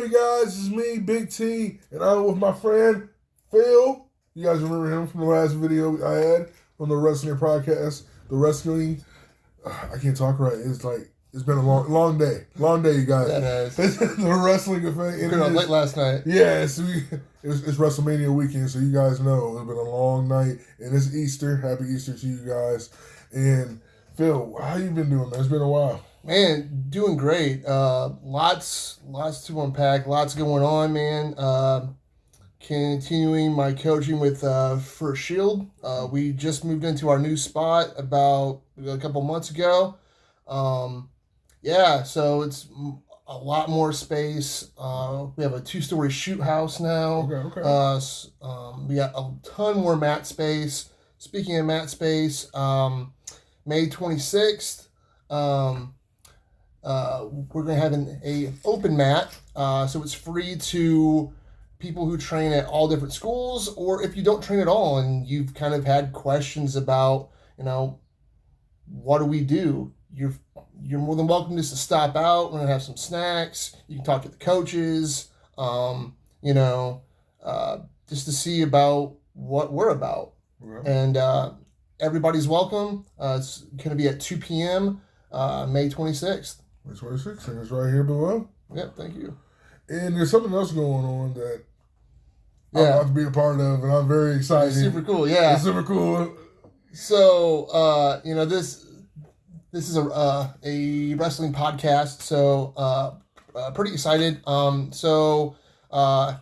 you guys? This is me, Big T, and I'm with my friend Phil. You guys remember him from the last video I had on the Wrestling podcast. The wrestling, I can't talk right. It's been a long day. Long day, you guys. That is. The wrestling event. We were up late last night. Yes, it's WrestleMania weekend, so you guys know it's been a long night, and it's Easter. Happy Easter to you guys. And Phil, how you been doing, man? It's been a while. Man, doing great. Lots to unpack. Lots going on, man. Continuing my coaching with First Shield. We just moved into our new spot about a couple months ago. So it's a lot more space. We have a 2-story shoot house now. Okay. We got a ton more mat space. Speaking of mat space, May 26th, we're going to have an open mat. So it's free to people who train at all different schools, or if you don't train at all and you've kind of had questions about, what do we do? You're more than welcome just to stop out. We're going to have some snacks. You can talk to the coaches, just to see about what we're about. Okay. And everybody's welcome. It's going to be at 2 p.m. May 26th. May 26th, and it's right here below. Yep, thank you. And there's something else going on that I'm Yeah. about to be a part of, and I'm very excited. It's super cool, yeah. It's super cool. So, this is a wrestling podcast, so pretty excited.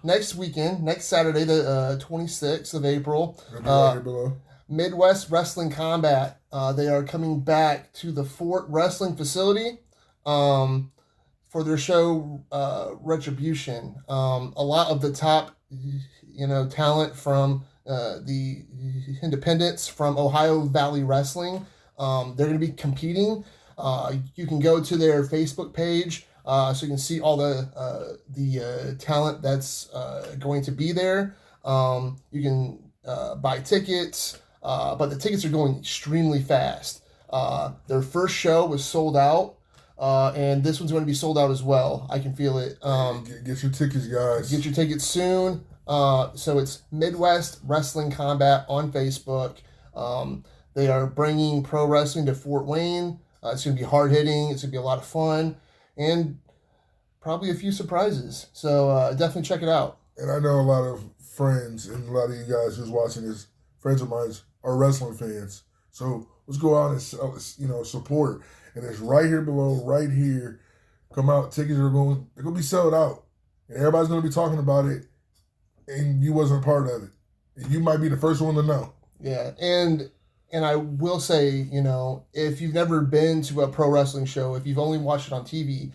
Next weekend, next Saturday, the 26th of April, Right here below. Midwest Wrestling Combat. They are coming back to the Fort Wrestling facility for their show Retribution. A lot of the top, talent from the independents from Ohio Valley Wrestling. They're going to be competing. You can go to their Facebook page so you can see all the talent that's going to be there. You can buy tickets, but the tickets are going extremely fast. Their first show was sold out, and this one's going to be sold out as well. I can feel it. Get your tickets, guys. Get your tickets soon. So it's Midwest Wrestling Combat on Facebook. They are bringing pro wrestling to Fort Wayne. It's going to be hard-hitting. It's going to be a lot of fun. And probably a few surprises. So definitely check it out. And I know a lot of friends and a lot of you guys who's watching this, friends of mine, are wrestling fans. So let's go out and support. And it's right here below, right here. Come out. Tickets they're going to be sold out. And everybody's going to be talking about it. And you wasn't a part of it. And you might be the first one to know. Yeah, and I will say, if you've never been to a pro wrestling show, if you've only watched it on TV,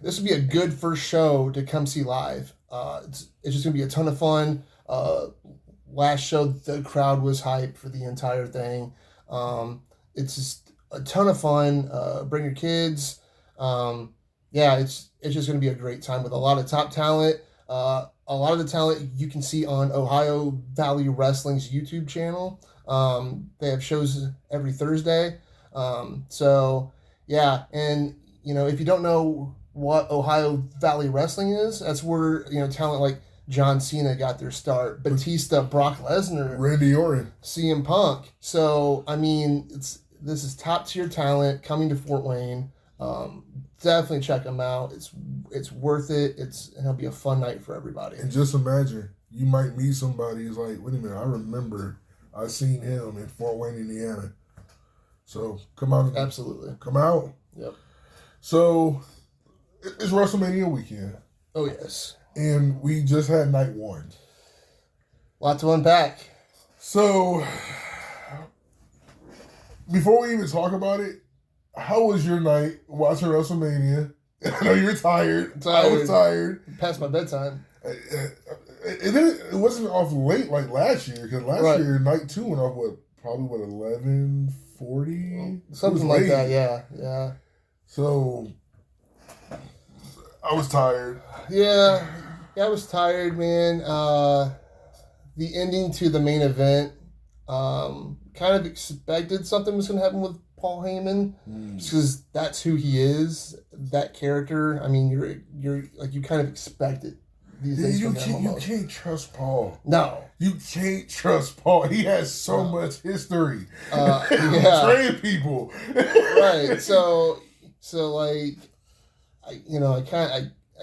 this would be a good first show to come see live. It's just going to be a ton of fun. Last show, the crowd was hyped for the entire thing. It's just a ton of fun. Bring your kids. It's just going to be a great time with a lot of top talent. A lot of the talent you can see on Ohio Valley Wrestling's YouTube channel. They have shows every Thursday. And if you don't know what Ohio Valley Wrestling is, that's where, talent like John Cena got their start, Batista, Brock Lesnar, Randy Orton, CM Punk. So, this is top tier talent coming to Fort Wayne. Definitely check them out. It's worth it. It'll be a fun night for everybody. and just imagine, you might meet somebody who's like, wait a minute, I remember I seen him in Fort Wayne, Indiana. So come out. Absolutely. Come out. Yep. So it's WrestleMania weekend. Oh, yes. And we just had night one. Lot to unpack. So before we even talk about it, how was your night watching WrestleMania? I know you're tired. I was tired. Past my bedtime. It wasn't off late like last year, because last year night 2 went off 11:40, something like that. Yeah. So I was tired. Yeah, I was tired, man. The ending to the main event, kind of expected something was going to happen with Paul Heyman, because that's who he is. That character. I mean, you're like, you kind of expect it. These days you can't trust Paul. No, you can't trust Paul. He has so much history. Yeah, Training people. Right. So like, I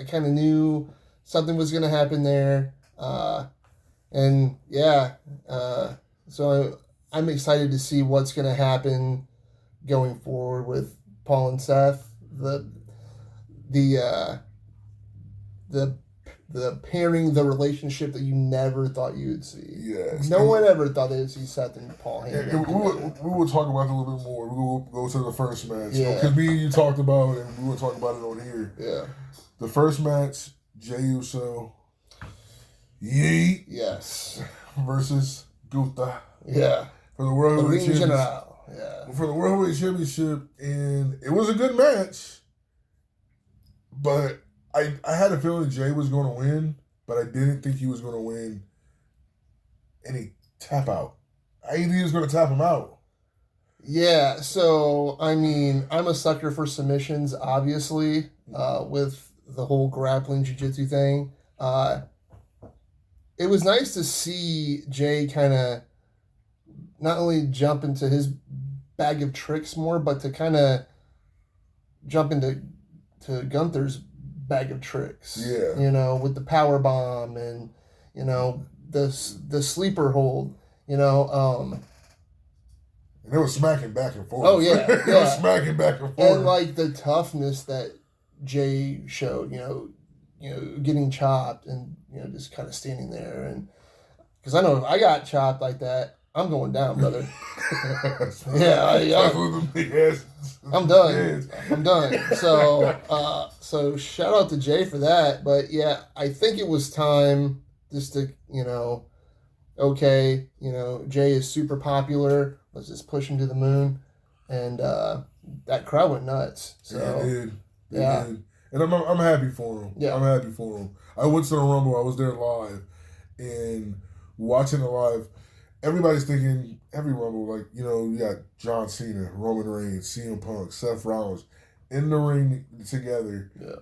kind of knew something was gonna happen there. And yeah, so I'm excited to see what's going to happen going forward with Paul and Seth. The pairing, the relationship that you never thought you would see. Yes. No one ever thought they would see Seth and Paul Heyman. We will talk about it a little bit more. We will go to the first match. Yeah. Because me and you talked about it, and we will talk about it on here. Yeah. The first match, Jey Uso, Yeet. Yes. Versus Gunther. Yeah. For the World Heavyweight Championship. Yeah. For the World Heavyweight Championship. And it was a good match. But I had a feeling Jey was going to win, but I didn't think he was going to win any tap out. I didn't think he was going to tap him out. Yeah, so, I mean, I'm a sucker for submissions, obviously, with the whole grappling jiu-jitsu thing. It was nice to see Jey kind of not only jump into his bag of tricks more, but to kind of jump into Gunther's bag of tricks. Yeah. With the power bomb and, the sleeper hold, And they were smacking back and forth. Oh, yeah. They were smacking back and forth. And, like, the toughness that Jey showed, getting chopped and, just kind of standing there. And because I know if I got chopped like that, I'm going down, brother. I'm done. I'm done. So shout out to Jey for that. But yeah, I think it was time just to, okay, Jey is super popular. Let's just push him to the moon. And that crowd went nuts. So They did. And I'm happy for him. Yeah. I'm happy for him. I went to the Rumble. I was there live. And watching it live, everybody's thinking, every Rumble, like, you got John Cena, Roman Reigns, CM Punk, Seth Rollins in the ring together. Yeah.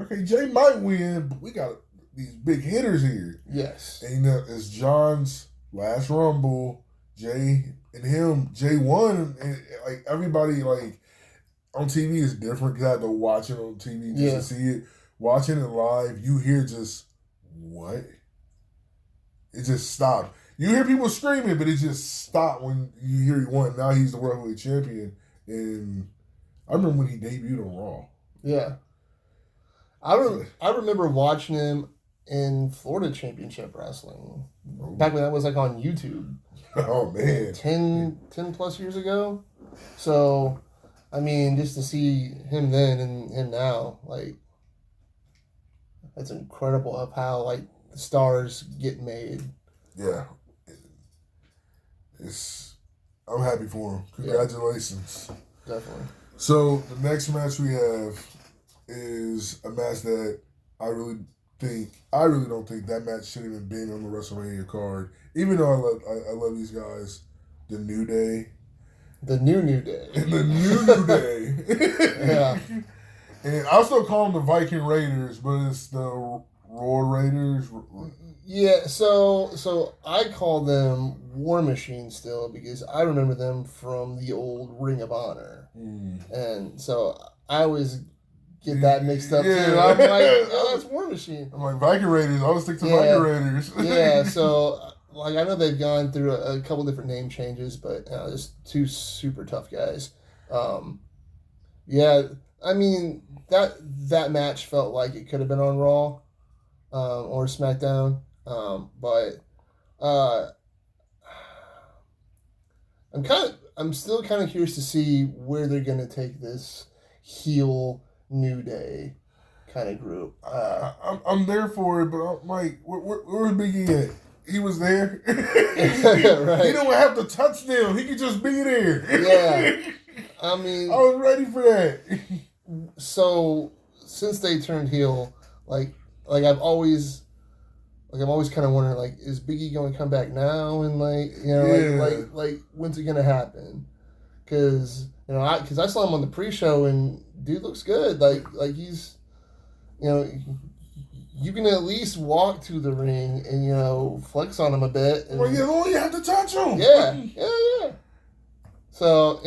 Okay, Jey might win, but we got these big hitters here. Yes. And it's John's last Rumble. Jey and him, Jey won. And like, everybody, like, on TV is different because I had to watch it on TV just to see it. Watching it live, you hear just, what? It just stopped. You hear people screaming, but it just stopped when you hear he won. Now he's the World Heavyweight Champion. And I remember when he debuted on Raw. Yeah. I remember watching him in Florida Championship Wrestling. Back when that was like on YouTube. Oh, man. 10 plus years ago. So, I mean, just to see him then and him now, like, that's incredible of how, like, the stars get made. Yeah. I'm happy for him. Congratulations. Yeah, definitely. So, the next match we have is a match that I really don't think that match should have even been on the WrestleMania card. Even though I love these guys. The New Day. The New Day. The New Day. Yeah. And I still call them the Viking Raiders, but it's the Roar Raiders. Yeah, so I call them War Machine still because I remember them from the old Ring of Honor. And so I always get that mixed up too. I'm like, oh, that's War Machine. I'm like, Viking Raiders. I'll stick to Viking Raiders. Yeah, so like I know they've gone through a couple different name changes, but just two super tough guys. Yeah, I mean that match felt like it could have been on Raw or SmackDown, but I'm still kind of curious to see where they're gonna take this heel New Day kind of group. I'm there for it, but I'm like, where's Big E at? He was there. Right. He don't have to touch them. He could just be there. Yeah. I mean, I was ready for that. So since they turned heel, like I'm always kind of wondering, like, is Big E going to come back now? And like, like when's it going to happen? because I saw him on the pre-show and dude looks good. Like he's, you can at least walk to the ring and flex on him a bit. And, well, you have to touch him. Yeah. So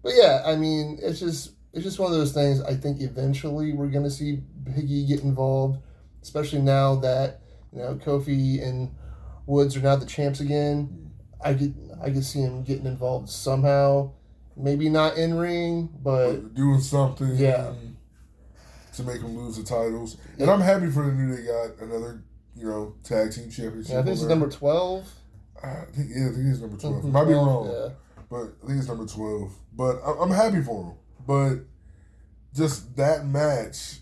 but yeah, I mean, it's just one of those things. I think eventually we're gonna see Big E get involved, especially now that Kofi and Woods are now the champs again. I could see him getting involved somehow. Maybe not in ring, but doing something. Yeah. To make them lose the titles. And I'm happy for the New Day got another, tag team championship. Yeah, I think it's number 12. I think it's number 12. Might be wrong. Yeah. But I think it's number 12. But I'm happy for them. But just that match,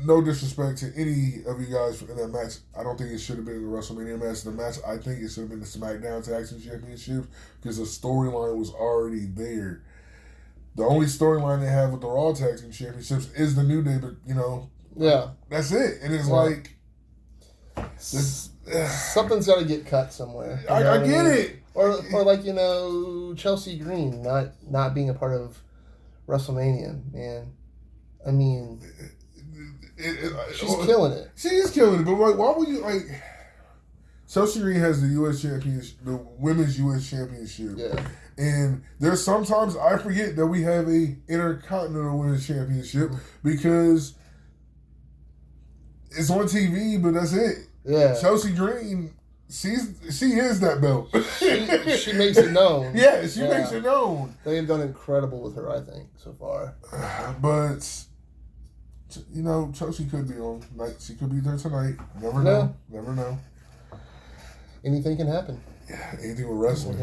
no disrespect to any of you guys in that match, I don't think it should have been the WrestleMania match. The match, I think it should have been the SmackDown Tag Team Championships because the storyline was already there. The only storyline they have with the Raw Tag Team Championships is the New Day, but yeah, that's it. And it's like something's got to get cut somewhere. I get it. Or like Chelsea Green not being a part of WrestleMania, man. I mean, she's killing it. She is killing it, but like, why would you Chelsea Green has the U.S. Championship, the Women's U.S. Championship. Yeah. And there's sometimes I forget that we have a Intercontinental Women's Championship because it's on TV, but that's it. Yeah. Chelsea Green, she is that belt. she makes it known. Yeah, she makes it known. They have done incredible with her, I think, so far. But Chelsea could be on. Like, she could be there tonight. Never know. Never know. Anything can happen. Yeah, anything with wrestling.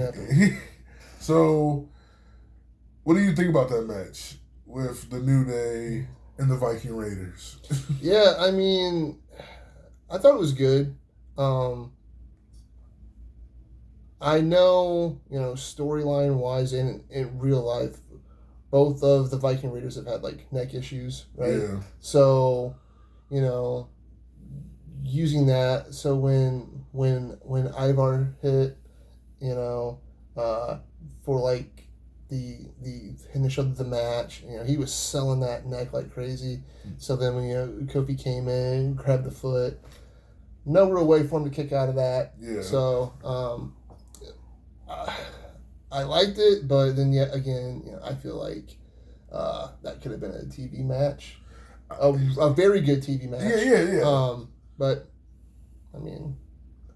So, what do you think about that match with the New Day and the Viking Raiders? Yeah, I mean, I thought it was good. I know, storyline wise and in real life, both of the Viking Raiders have had like neck issues, right? Yeah. So, using that. So when Ivar hit, for like the finish of the match, he was selling that neck like crazy. So then when Kofi came in, grabbed the foot, no real way for him to kick out of that. Yeah. So I liked it, but then yet again, I feel like that could have been a TV match, a very good TV match. Yeah. But I mean,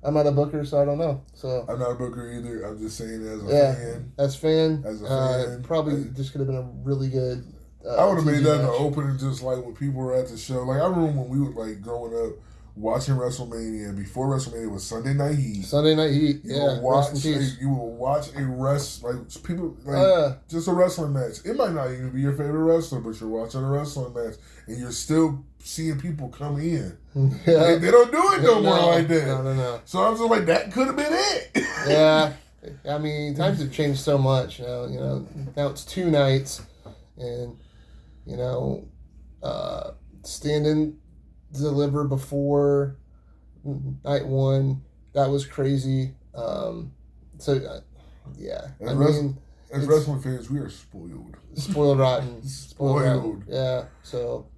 I'm not a booker, so I don't know. So I'm not a booker either. I'm just saying as a fan. As a fan, fan, probably just could have been a really good. I would have made that in the match. opening, just like when people were at the show. Like I remember when we were like growing up watching WrestleMania. Before WrestleMania was Sunday Night Heat. Sunday Night Heat. You will watch a people just a wrestling match. It might not even be your favorite wrestler, but you're watching a wrestling match and you're still seeing people come in. Yeah. They don't do it no more like that. No. So I'm just like, that could have been it. Yeah. I mean, times have changed so much. Now it's 2 nights, and stand and deliver before night 1. That was crazy. Yeah. As wrestling fans, we are spoiled. Spoiled rotten. Spoiled. Yeah. So.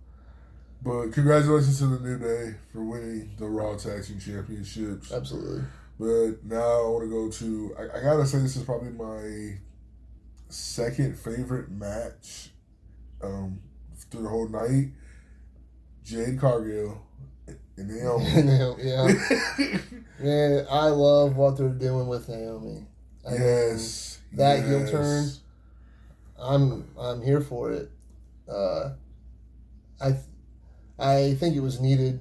But congratulations to the New Day for winning the Raw Tag Team Championships. Absolutely. But now I want to go to, I gotta say this is probably my second favorite match through the whole night. Jade Cargill and Naomi. Yeah. Man, I love what they're doing with Naomi. Yes. That heel turn, I'm here for it. I think it was needed.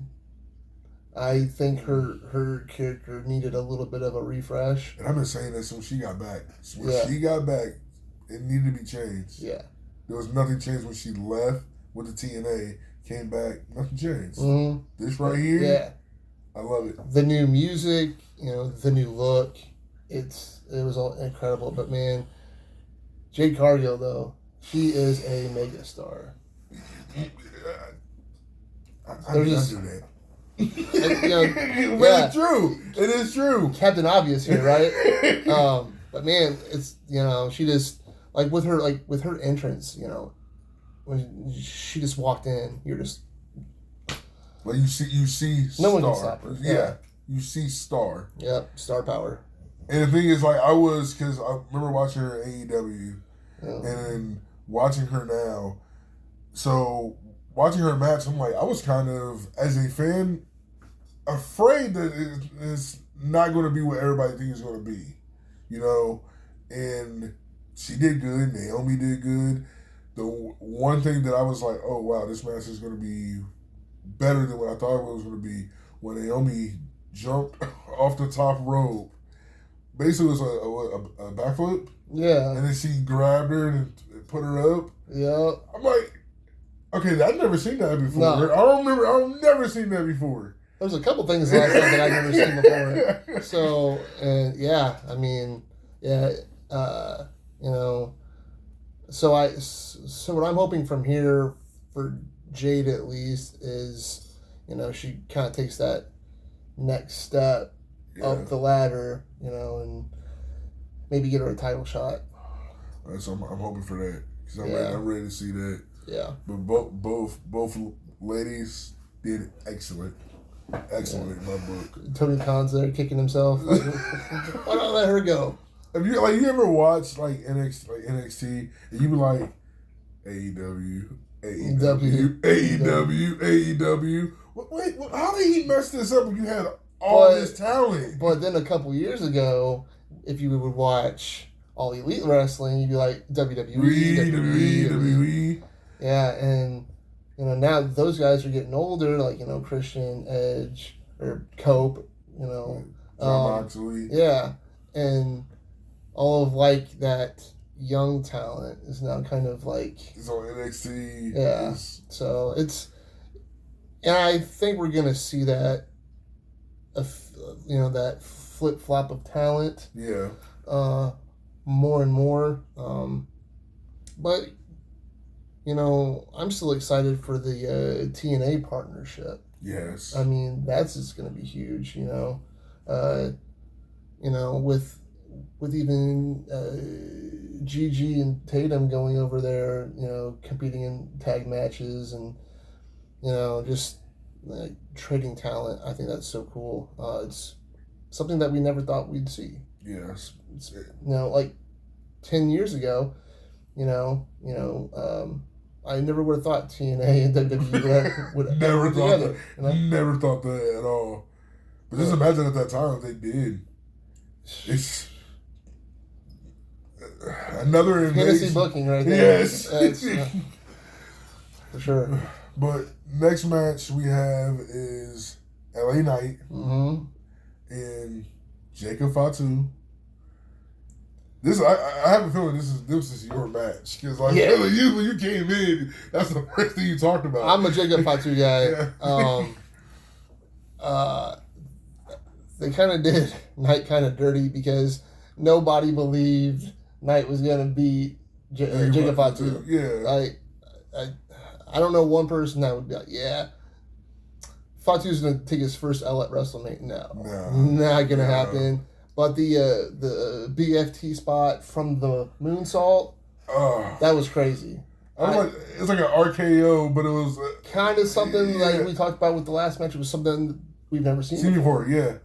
I think her character needed a little bit of a refresh. And I've been saying that since she got back. She got back, it needed to be changed. Yeah. There was nothing changed when she left with the TNA, came back, nothing changed. Mm-hmm. This right here, yeah, I love it. The new music, the new look, it was all incredible. But man, Jade Cargill though, she is a megastar. I do that. But it's true. It is true. Captain Obvious here, right? But man, it's she just with her entrance, when she just walked in, you're just like you see no star. one can stop her. Yeah, you see star. Yep, star power. And the thing is, like because I remember watching her at AEW, and then watching her now. So watching her match, I'm like, I was kind of as a fan afraid that it's not going to be what everybody thinks it's going to be, And she did good. Naomi did good. The one thing that I was like, oh wow, this match is going to be better than what I thought it was going to be when Naomi jumped off the top rope. Basically, it was a backflip. Yeah. And then she grabbed her and put her up. Yeah. I'm like, okay, I've never seen that before. No. I've never seen that before. There's a couple things last night that I've never seen before. So, and yeah, I mean, yeah, So what I'm hoping from here for Jade at least is, she kind of takes that next step up the ladder, and maybe get her a title shot. So I'm hoping for that because I'm ready to see that. Yeah. But both ladies did excellent in my book. Tony Khan's there kicking himself. Why not let her go? Have you ever watched NXT and you be like AEW. Wait, how did he mess this up when you had all this talent? But then a couple years ago, if you would watch All Elite Wrestling, you'd be like WWE. Yeah, and now those guys are getting older, like Christian, Edge, or Cope, John Moxley. Yeah, and all of that young talent is now kind of it's on NXT. Yeah, so and I think we're gonna see that, that flip flop of talent. Yeah. More and more. But I'm still excited for the TNA partnership. Yes. I mean, that's just gonna be huge. With even Gigi and Tatum going over there, competing in tag matches and, just trading talent. I think that's so cool. It's something that we never thought we'd see. Yes. 10 years ago, I never would have thought TNA and WWE would never ever thought together. That. Never thought that at all. But just imagine at that time if they did. It's another fantasy booking right there. Yes. For sure. But next match we have is LA Knight and Jacob Fatu. This I have a feeling this is your match because when you came in, that's the first thing you talked about. I'm a Jacob Fatu guy. They kind of did Knight kind of dirty because nobody believed Knight was gonna beat Jacob Fatu. Yeah. I don't know one person that would be like, yeah, Fatu's gonna take his first L at WrestleMania. No, not gonna happen. But the BFT spot from the moonsault, that was crazy. It's like an RKO, but it was kind of something like we talked about with the last match. It was something we've never seen before. Yeah.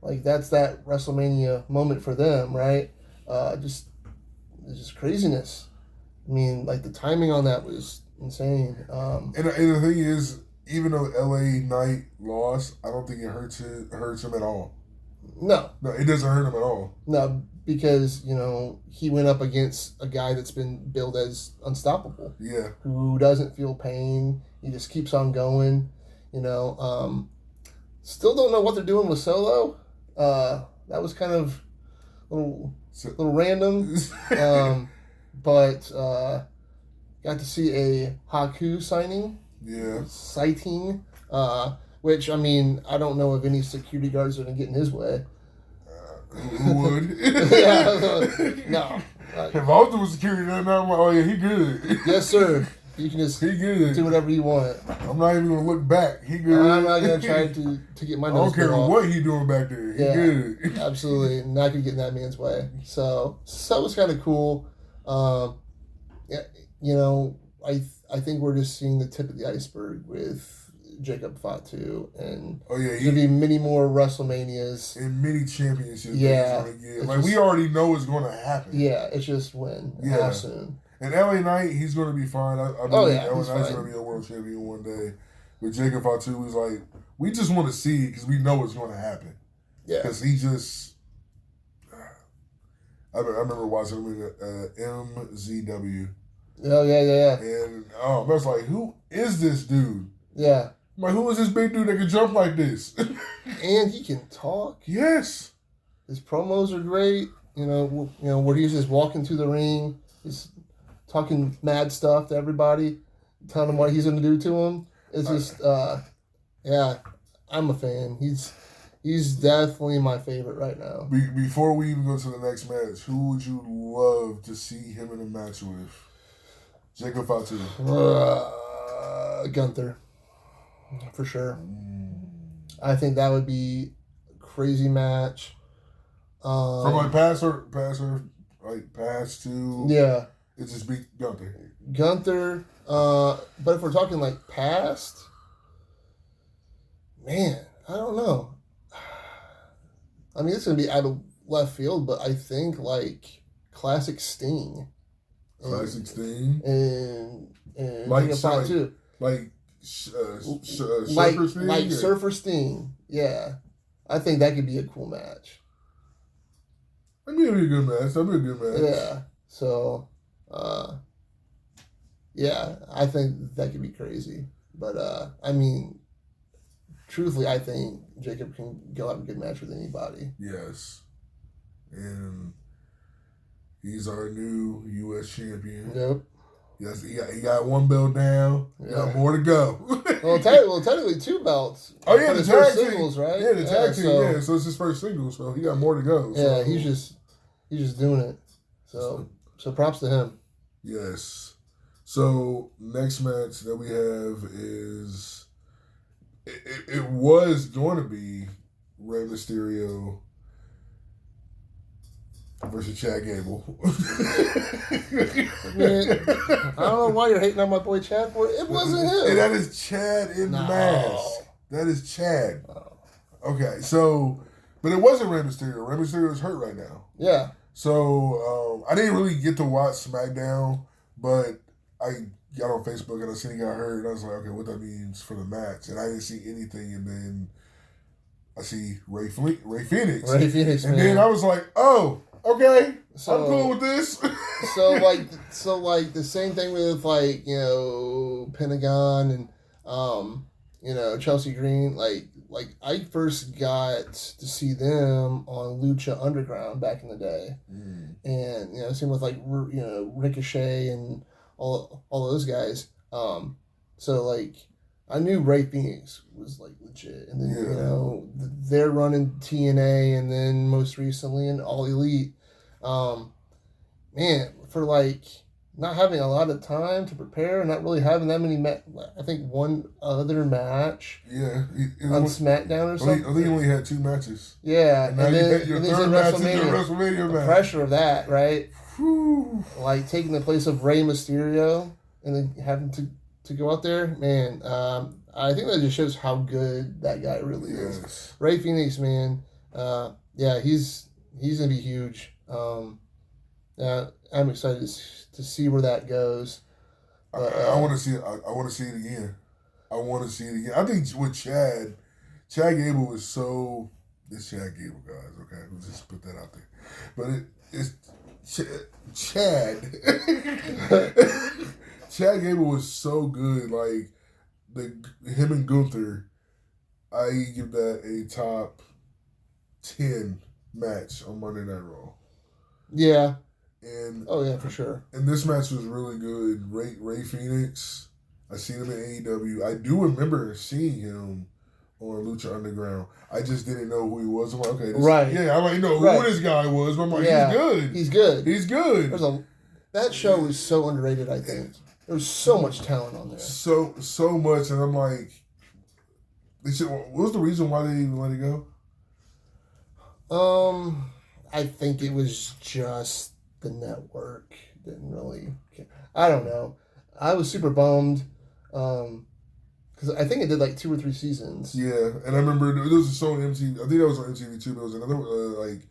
Like that's that WrestleMania moment for them, right? It's just craziness. I mean, the timing on that was insane. And the thing is, even though LA Knight lost, I don't think it hurts him at all. No, it doesn't hurt him at all. No, because he went up against a guy that's been billed as unstoppable. Yeah, who doesn't feel pain. He just keeps on going. Still don't know what they're doing with Solo. That was kind of a little random. But got to see a Haku signing. Yeah, sighting. Which, I mean, I don't know if any security guards are going to get in his way. Who would? No. If I was doing security, then I'm like, oh, yeah, he good. Yes, sir. You can just He good. do whatever you want. I'm not even gonna look back. He good. I'm not gonna try to get my I nose. don't care off. what he doing back there. He good. Absolutely not gonna get in that man's way. So it was kind of cool. Yeah, you know, I think we're just seeing the tip of the iceberg with Jacob Fatu, and there's gonna be many more WrestleManias and many championships. Yeah, that he's gonna get. We already know it's going to happen. Yeah, it's just when, how soon. And LA Knight, he's going to be fine. I believe LA Knight's going to be a world champion one day. But Jacob Fatu was like, we just want to see it because we know it's going to happen. Yeah, because he just. I remember watching him in MZW. Oh yeah. And I was like, who is this dude? Yeah. I'm like, who is this big dude that can jump like this? And he can talk. Yes. His promos are great. You know where he's just walking through the ring, he's talking mad stuff to everybody, telling them what he's going to do to them. It's just, yeah, I'm a fan. He's definitely my favorite right now. Before we even go to the next match, who would you love to see him in a match with? Jacob Fatu. Gunther. For sure. I think that would be a crazy match. From like pass to yeah. It just beat Gunther. But if we're talking like past, man, I don't know. I mean, it's gonna be out of left field, but I think like classic Sting. And like too. Like Surfer Sting? Like Surfer Sting. Yeah. I think that could be a cool match. That'd be a good match. Yeah. So, yeah, I think that could be crazy. But, I mean, truthfully, I think Jacob can go have a good match with anybody. Yes. And he's our new U.S. champion. Yep. Yes, he got one belt down. He got more to go. well, technically 2 belts. Oh yeah, the tag team, singles, right? Yeah, the tag team. Yeah, so it's his first single, so he got more to go. Yeah, he's just doing it. So props to him. Yes. So next match that we have is it was going to be Rey Mysterio versus Chad Gable. Man, I don't know why you're hating on my boy Chad for it. It wasn't him. And that is Chad in the mask. That is Chad. Okay, so, but it wasn't Rey Mysterio. Rey Mysterio is hurt right now. Yeah. So I didn't really get to watch SmackDown, but I got on Facebook and I seen he got hurt, and I was like, okay, what that means for the match, and I didn't see anything, and then I see Ray Phoenix. Ray Phoenix, and man. then I was like, oh, okay, I'm cool with this. so like the same thing with like, you know, Pentagon and you know, Chelsea Green. Like I first got to see them on Lucha Underground back in the day, and you know, same with like, you know, Ricochet and all those guys. So like I knew Ray Phoenix was like legit, and then you know they're running TNA, and then most recently in All Elite. Man, for like not having a lot of time to prepare, not really having that many. I think one other match. Yeah, on SmackDown or something. I think he only had 2 matches. Yeah, and then your third match is your WrestleMania match. Pressure of that, right? Whew. Like taking the place of Rey Mysterio and then having to go out there, man. I think that just shows how good that guy really is. Ray Phoenix, man. Yeah, he's gonna be huge. I'm excited to see where that goes. But, I want to see it. I want to see it again. I think with Chad Gable is so. This Chad Gable, guys. Okay, we'll just put that out there. But it's Chad. Chad Gable was so good. Like him and Gunther, I give that a top 10 match on Monday Night Raw. Yeah. And oh yeah, for sure. And this match was really good. Ray Phoenix, I seen him in AEW. I do remember seeing him on Lucha Underground. I just didn't know who he was. I'm like, okay, right. Yeah, I might know who this guy was. But I'm like, he's good. He's good. He's good. That show is so underrated, I think. There was so much talent on there. So much, and I'm like, what was the reason why they even let it go? I think it was just the network didn't really care. I don't know. I was super bummed. Because I think it did like 2 or 3 seasons. Yeah, and I remember there was a show on MTV. I think that was on MTV too. But it was another like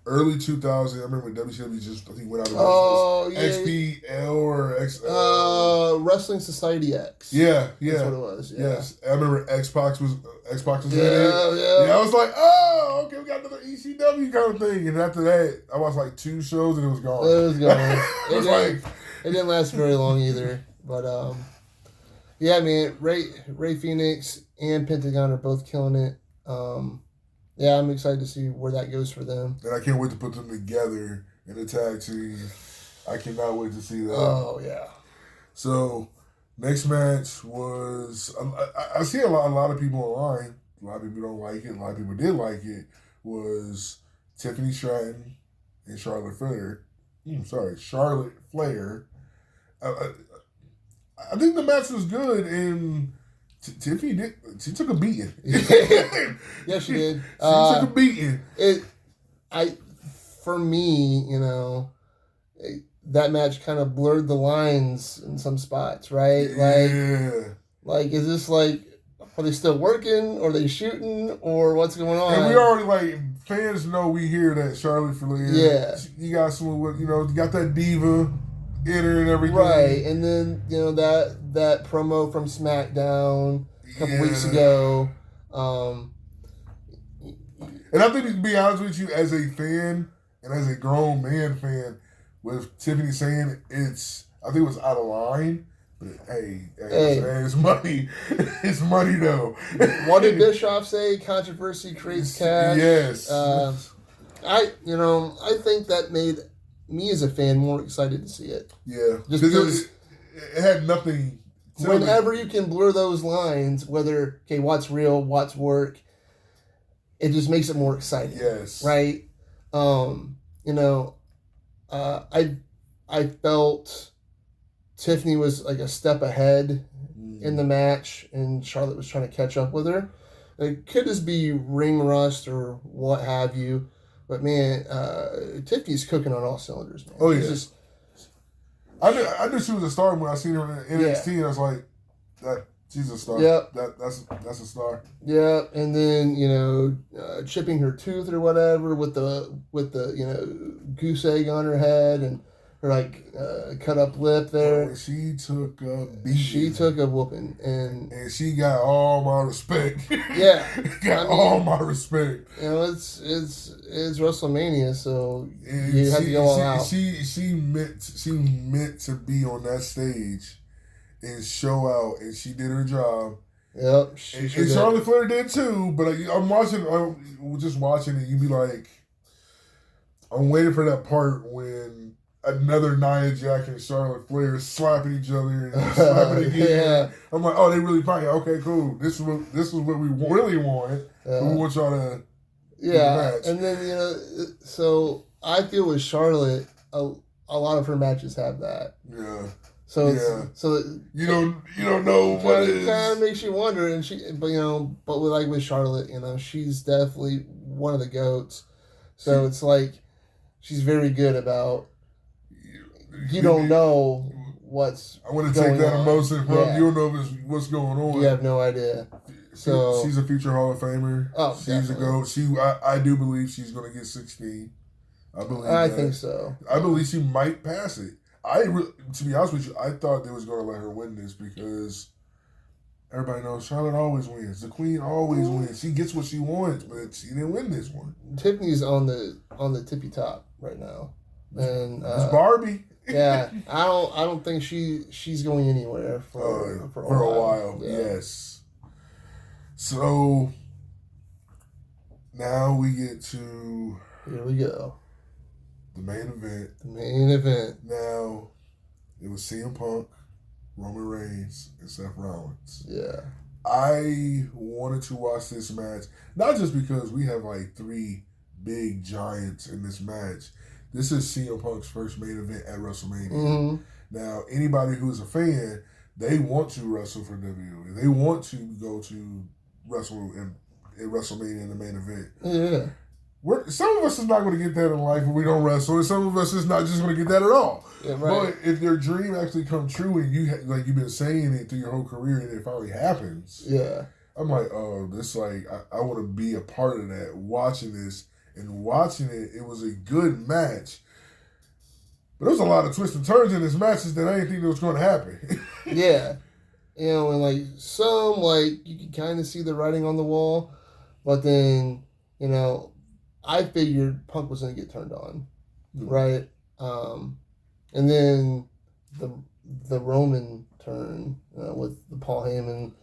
early 2000. I remember WCW just I think went out of business. XPL or X. Wrestling Society X. Yeah. That's what it was. Yeah. Yes, I remember Xbox was in it. Yeah. I was like, oh, okay, we got another ECW kind of thing. And after that, I watched like 2 shows and it was gone. It was gone. It didn't last very long either. But yeah, man, Ray Phoenix and Pentagon are both killing it. Yeah, I'm excited to see where that goes for them. And I can't wait to put them together in a tag team. I cannot wait to see that. Oh yeah. So next match was I see a lot of people online. A lot of people don't like it. A lot of people did like it. Was Tiffany Stratton and Charlotte Flair. Charlotte Flair. I think the match was good, and Tiffany did. She took a beating. Yeah, she did. She took a beating. For me, that match kind of blurred the lines in some spots, right? Like is this like, are they still working? Or are they shooting? Or what's going on? And we already fans know we hear that Charlotte Flair. Yeah, you got someone with you got that diva in her and everything. Right, and then that promo from SmackDown a couple weeks ago. And I think to be honest with you, as a fan and as a grown man fan, with Tiffany saying I think it was out of line. But hey, it's money. It's money though. What did Bischoff say? Controversy creates cash. Yes. I think that made me as a fan more excited to see it. Yeah. Just because it had nothing. Whenever you can blur those lines, whether what's real, what's work, it just makes it more exciting. Yes. Right. I felt Tiffany was like a step ahead in the match, and Charlotte was trying to catch up with her. It could just be ring rust or what have you, but man, Tiffany's cooking on all cylinders, man. Oh yeah. I knew she was a star when I seen her in NXT, and I was like, that she's a star. Yep. That's a star. Yeah, and then chipping her tooth or whatever with the goose egg on her head and her cut up lip there. Oh, she took a beating. She took a whooping, and she got all my respect. Yeah, all my respect. It's WrestleMania, so you have to go all out. She meant to be on that stage and show out, and she did her job. Yep, and Charlotte Flair did too. But I'm just watching it. You be like, I'm waiting for that part when another Nia Jax and Charlotte Flair slapping each other and slapping again. Yeah. I'm like, oh, they really fight. Okay, cool. This is what we really want. We want y'all to match. And then so I feel with Charlotte, a lot of her matches have that. Yeah. So you don't know what it is. It kind of makes you wonder, but with Charlotte, she's definitely one of the GOATs. So it's like she's very good about. You don't know what's. I want to take that emotion from you. Don't know what's going on. You have no idea. So she's a future Hall of Famer. Oh, she's definitely. a GOAT. I do believe she's going to get 16. I think so. I believe she might pass it. To be honest with you, I thought they was going to let her win this because everybody knows Charlotte always wins. The Queen always wins. She gets what she wants, but she didn't win this one. Tiffany's on the tippy top right now, and it's Barbie. Yeah, I don't think she's going anywhere for a while. Yeah. Yes. So now we get to here we go. The main event. The main event. Now, it was CM Punk, Roman Reigns, and Seth Rollins. Yeah. I wanted to watch this match, not just because we have 3 big giants in this match. This is CM Punk's first main event at WrestleMania. Mm-hmm. Now, anybody who's a fan, they want to wrestle for WWE. They want to go to wrestle in WrestleMania in the main event. Yeah. Some of us is not going to get that in life when we don't wrestle, and some of us is not just going to get that at all. Yeah, right. But if your dream actually comes true and like you've been saying it through your whole career and it finally happens, yeah, I'm like, oh, this like I want to be a part of that. Watching this and watching it, it was a good match. But there was a lot of twists and turns in this matches that I didn't think was going to happen. yeah. You know, and like some, like you can kind of see the writing on the wall, but then, you know, I figured Punk was going to get turned on, right? And then the Roman turn with the Paul Heyman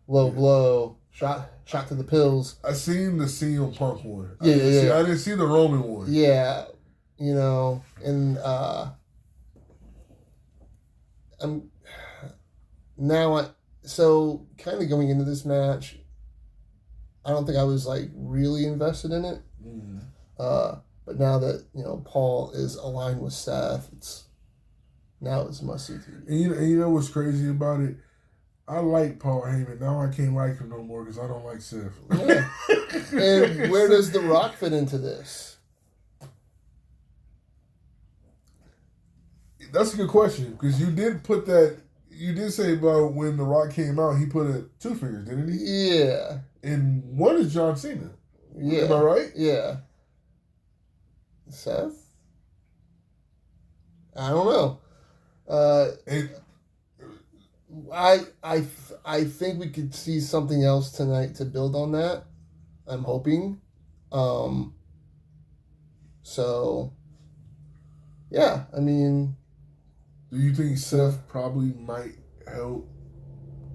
low blow, shot to the pills. I seen the CM Punk one. Yeah, I didn't see the Roman one. Yeah, you know, and I'm now so kind of going into this match, I don't think I was like really invested in it. Mm-hmm. But now that, you know, Paul is aligned with Seth, it's must-see TV. And you know what's crazy about it? I like Paul Heyman. Now I can't like him no more because I don't like Seth. Yeah. And where does The Rock fit into this? That's a good question because you did put that. You did say about when The Rock came out, he put two fingers, didn't he? Yeah. And one is John Cena. Yeah. Am I right? Yeah. Seth? I don't know. I think we could see something else tonight to build on that. I'm hoping. So yeah, I mean, do you think Seth probably might help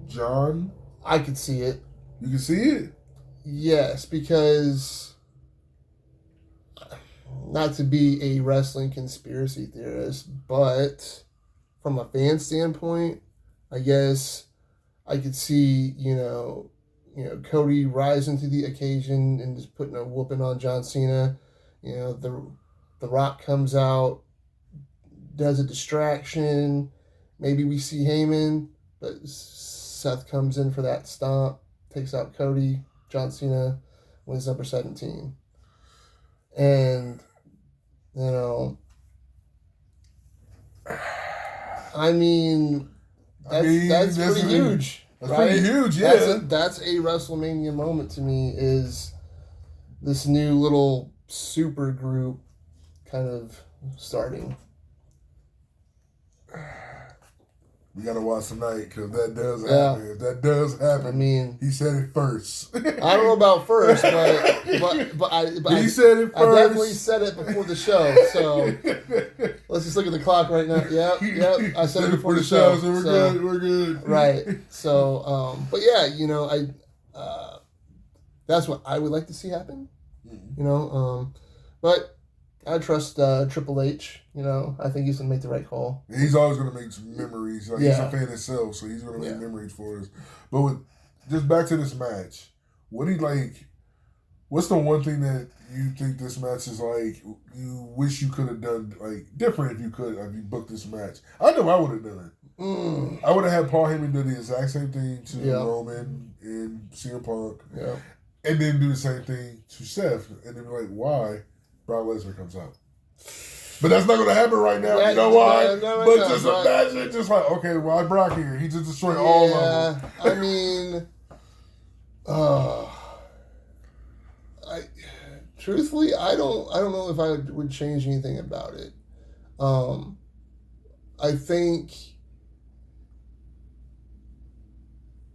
John? I could see it. You can see it? Yes, because not to be a wrestling conspiracy theorist, but from a fan standpoint, I guess I could see, you know, Cody rising to the occasion and just putting a whooping on John Cena. You know, the Rock comes out, does a distraction. Maybe we see Heyman, but Seth comes in for that stomp, takes out Cody. John Cena wins number 17. And, you know, I mean, that's pretty huge. That's right? pretty huge, yeah. That's a WrestleMania moment to me, is this new little super group kind of starting. We gotta watch tonight because that does happen. If that does happen, I mean, he said it first. I don't know about first, but he said it first. I definitely said it before the show. So let's just look at the clock right now. Yep. I said it before the show. So we're good. Right. So, but yeah, you know, that's what I would like to see happen. You know, but I trust Triple H. You know, I think he's going to make the right call. He's always going to make some memories. Like, he's a fan himself, so he's going to make memories for us. But just back to this match, what's the one thing that you think this match is like, you wish you could have done like different if you booked this match? I know I would have done it. I would have had Paul Heyman do the exact same thing to Roman and CM Punk. Yeah. And then do the same thing to Seth. And then be like, why Brock Lesnar comes out? But that's not going to happen right now. You know why? But just imagine, just like, okay, why Brock here? He just destroyed all of them. I mean, truthfully, I don't know if I would change anything about it. I think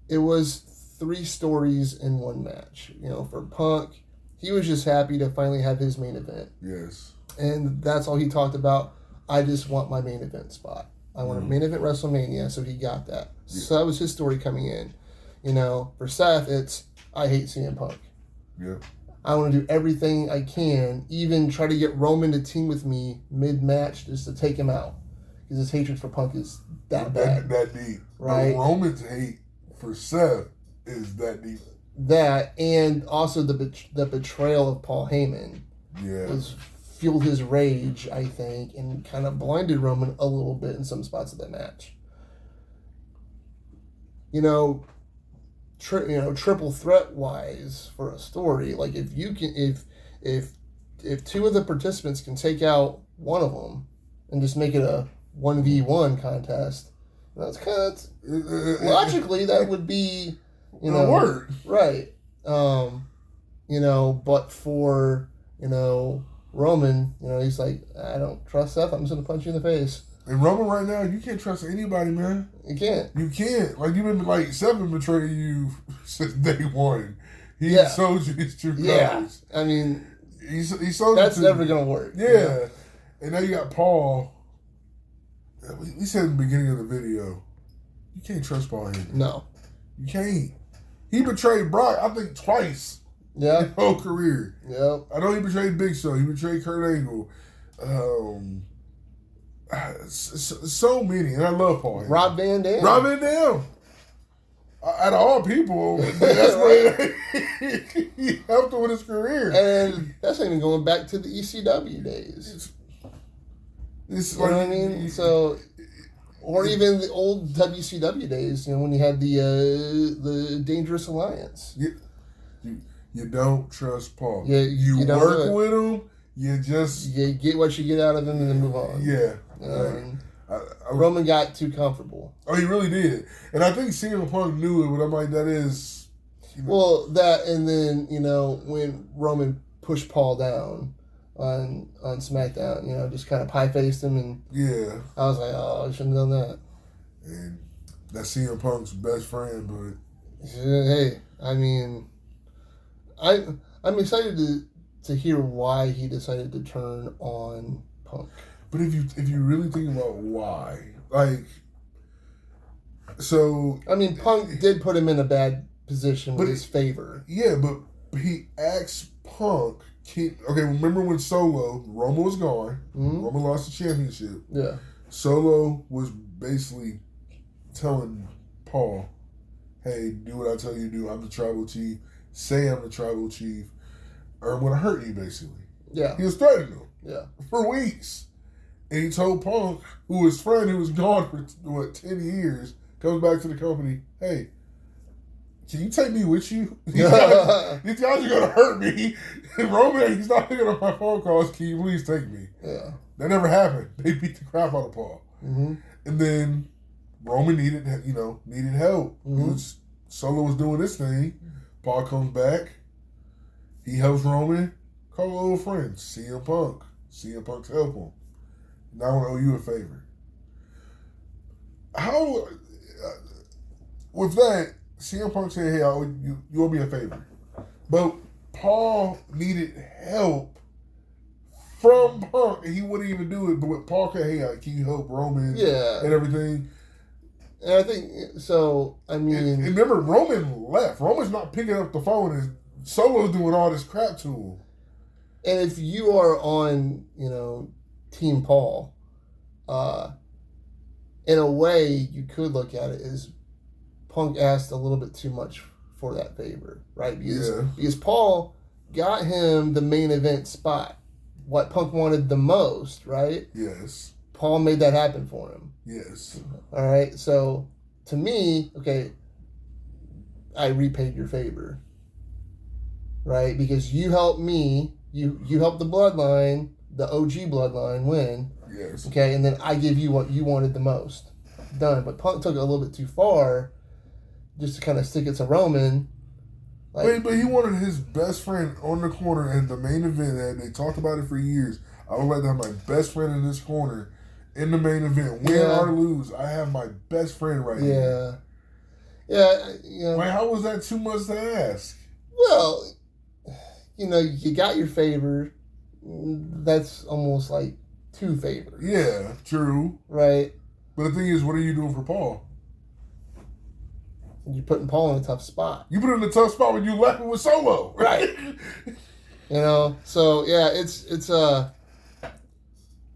it was 3 stories in one match. You know, for Punk, he was just happy to finally have his main event. Yes. And that's all he talked about. I just want my main event spot. I want a main event WrestleMania, so he got that. Yeah. So that was his story coming in. You know, for Seth, it's, I hate CM Punk. Yeah. I want to do everything I can, even try to get Roman to team with me mid-match just to take him out. Because his hatred for Punk is that bad. That deep. Right? But Roman's hate for Seth is that deep. That, and also the betrayal of Paul Heyman was fueled his rage, I think, and kind of blinded Roman a little bit in some spots of that match. Triple threat wise for a story, like if you can, if two of the participants can take out one of them and just make it a 1v1 contest, that's kind of logically that would be, word. Right. But for, Roman, he's like, I don't trust Seth, I'm just going to punch you in the face. And Roman right now, you can't trust anybody, man. You can't. You can't. Like, Seth been betraying you since day one. He sold you his true colors. I mean, he sold that's you never going to work. Yeah. And now you got Paul. We said in the beginning of the video, you can't trust Paul Heyman. No. You can't. He betrayed Brock, I think, twice. Yeah. His whole career. Yep. I know he betrayed Big Show. He betrayed Kurt Angle. So many. And I love Paul Heyman. Rob Van Dam. Out of all people, that's where he helped him with his career. And that's not even going back to the ECW days. It's you know what I mean? So, or even the old WCW days, when you had the Dangerous Alliance. You don't trust Paul. Yeah, you work with him. You get what you get out of him and then move on. Yeah. Roman got too comfortable. Oh, he really did. And I think CM Punk knew it, but I'm like, that is... Well, that, and then, when Roman pushed Paul down on SmackDown, just kind of pie-faced him, and I was like, oh, I shouldn't have done that. And that's CM Punk's best friend, but... Hey, I mean, I'm excited to hear why he decided to turn on Punk. But if you really think about why, Punk did put him in a bad position with his favor. Yeah, but he asked Punk. Remember when Roman was gone. Mm-hmm. Roman lost the championship. Yeah. Solo was basically telling Paul, "Hey, do what I tell you to do. I'm the tribal chief. Say I'm the tribal chief, or I'm gonna hurt you." Basically. Yeah. He was threatening him. Yeah. For weeks. And he told Punk, his friend who was gone for, 10 years, comes back to the company, "Hey, can you take me with you? These guys are going to hurt me. And Roman, he's not picking up my phone calls. Can you please take me?" Yeah. That never happened. They beat the crap out of Paul. Mm-hmm. And then Roman needed help. Mm-hmm. Solo was doing this thing. Paul comes back. He helps Roman. Call a little friend, CM Punk. CM Punk's help him. Now I want to owe you a favor. How, with that, CM Punk said, "Hey, you owe me a favor." But Paul needed help from Punk, and he wouldn't even do it. But with Paul said, "Hey, can you help Roman?" Yeah. And everything. And I think, so, and remember, Roman left. Roman's not picking up the phone, and Solo's doing all this crap to him. And if you are on, Team Paul, in a way, you could look at it as Punk asked a little bit too much for that favor, right? Because Paul got him the main event spot, what Punk wanted the most, right? Yes. Paul made that happen for him. Yes. All right. So to me, okay, I repaid your favor, right? Because you helped me, you helped the bloodline, the OG bloodline win. Yes. Okay, and then I give you what you wanted the most. Done. But Punk took it a little bit too far, just to kind of stick it to Roman. But he wanted his best friend on the corner at the main event, and they talked about it for years. I would like to have my best friend in this corner in the main event. Win or lose, I have my best friend right here. Yeah. How was that too much to ask? Well, you got your favor. That's almost like two favors. Yeah, true. Right. But the thing is, what are you doing for Paul? You're putting Paul in a tough spot. You put him in a tough spot when you left him with Solo. Right. So yeah,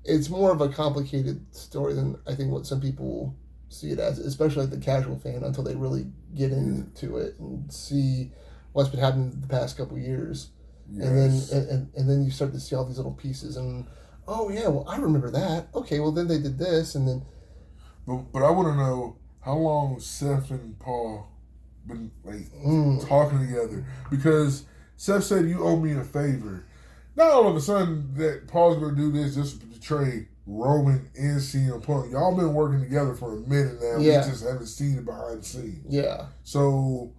it's more of a complicated story than I think what some people see it as, especially like the casual fan, until they really get into it and see what's been happening the past couple of years. Yes. And then you start to see all these little pieces and oh yeah, well I remember that. Okay, well then they did this and then. But I want to know how long Seth and Paul been talking together, because Seth said you owe me a favor. Not all of a sudden that Paul's gonna do this just to betray Roman and CM Punk. Y'all been working together for a minute now. Yeah. We just haven't seen it behind the scenes. Yeah. So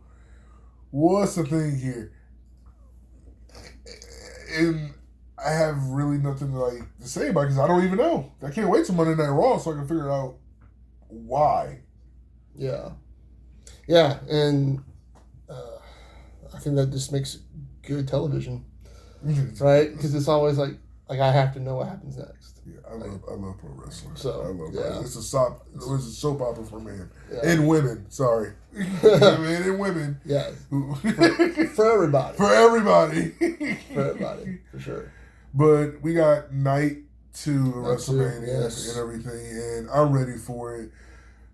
what's the thing here? And I have really nothing to say about it because I don't even know. I can't wait till Monday Night Raw so I can figure out why. Yeah. Yeah, and I think that just makes good television, right? Because it's always like I have to know what happens next. Yeah, I love pro wrestling. So I love yeah. It's a soap opera for men and women. Sorry, men and women. Yeah, for everybody. For everybody. For everybody, for sure. But we got night 2 of Night two, WrestleMania yes. and everything, and I'm ready for it.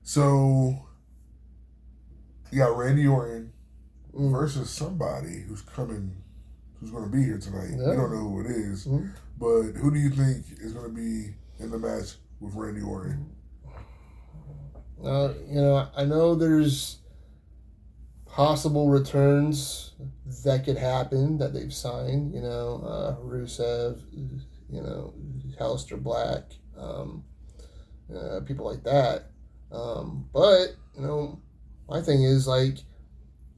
So you got Randy Orton versus somebody who's going to be here tonight. Yeah. We don't know who it is, but who do you think is going to be in the match with Randy Orton? I know there's possible returns that could happen that they've signed. Rusev, Aleister Black, people like that. But my thing is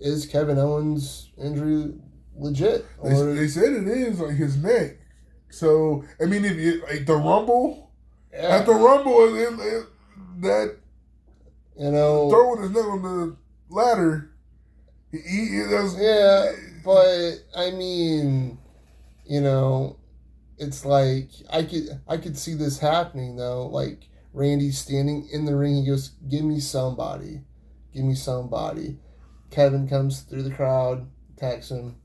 is Kevin Owens' injury legit? They said it is his neck. So I mean, if you the Rumble, at the Rumble, that throwing his neck on the ladder, but I mean, it's like I could see this happening though. Like Randy's standing in the ring, he goes, "Give me somebody, give me somebody." Kevin comes through the crowd, attacks him.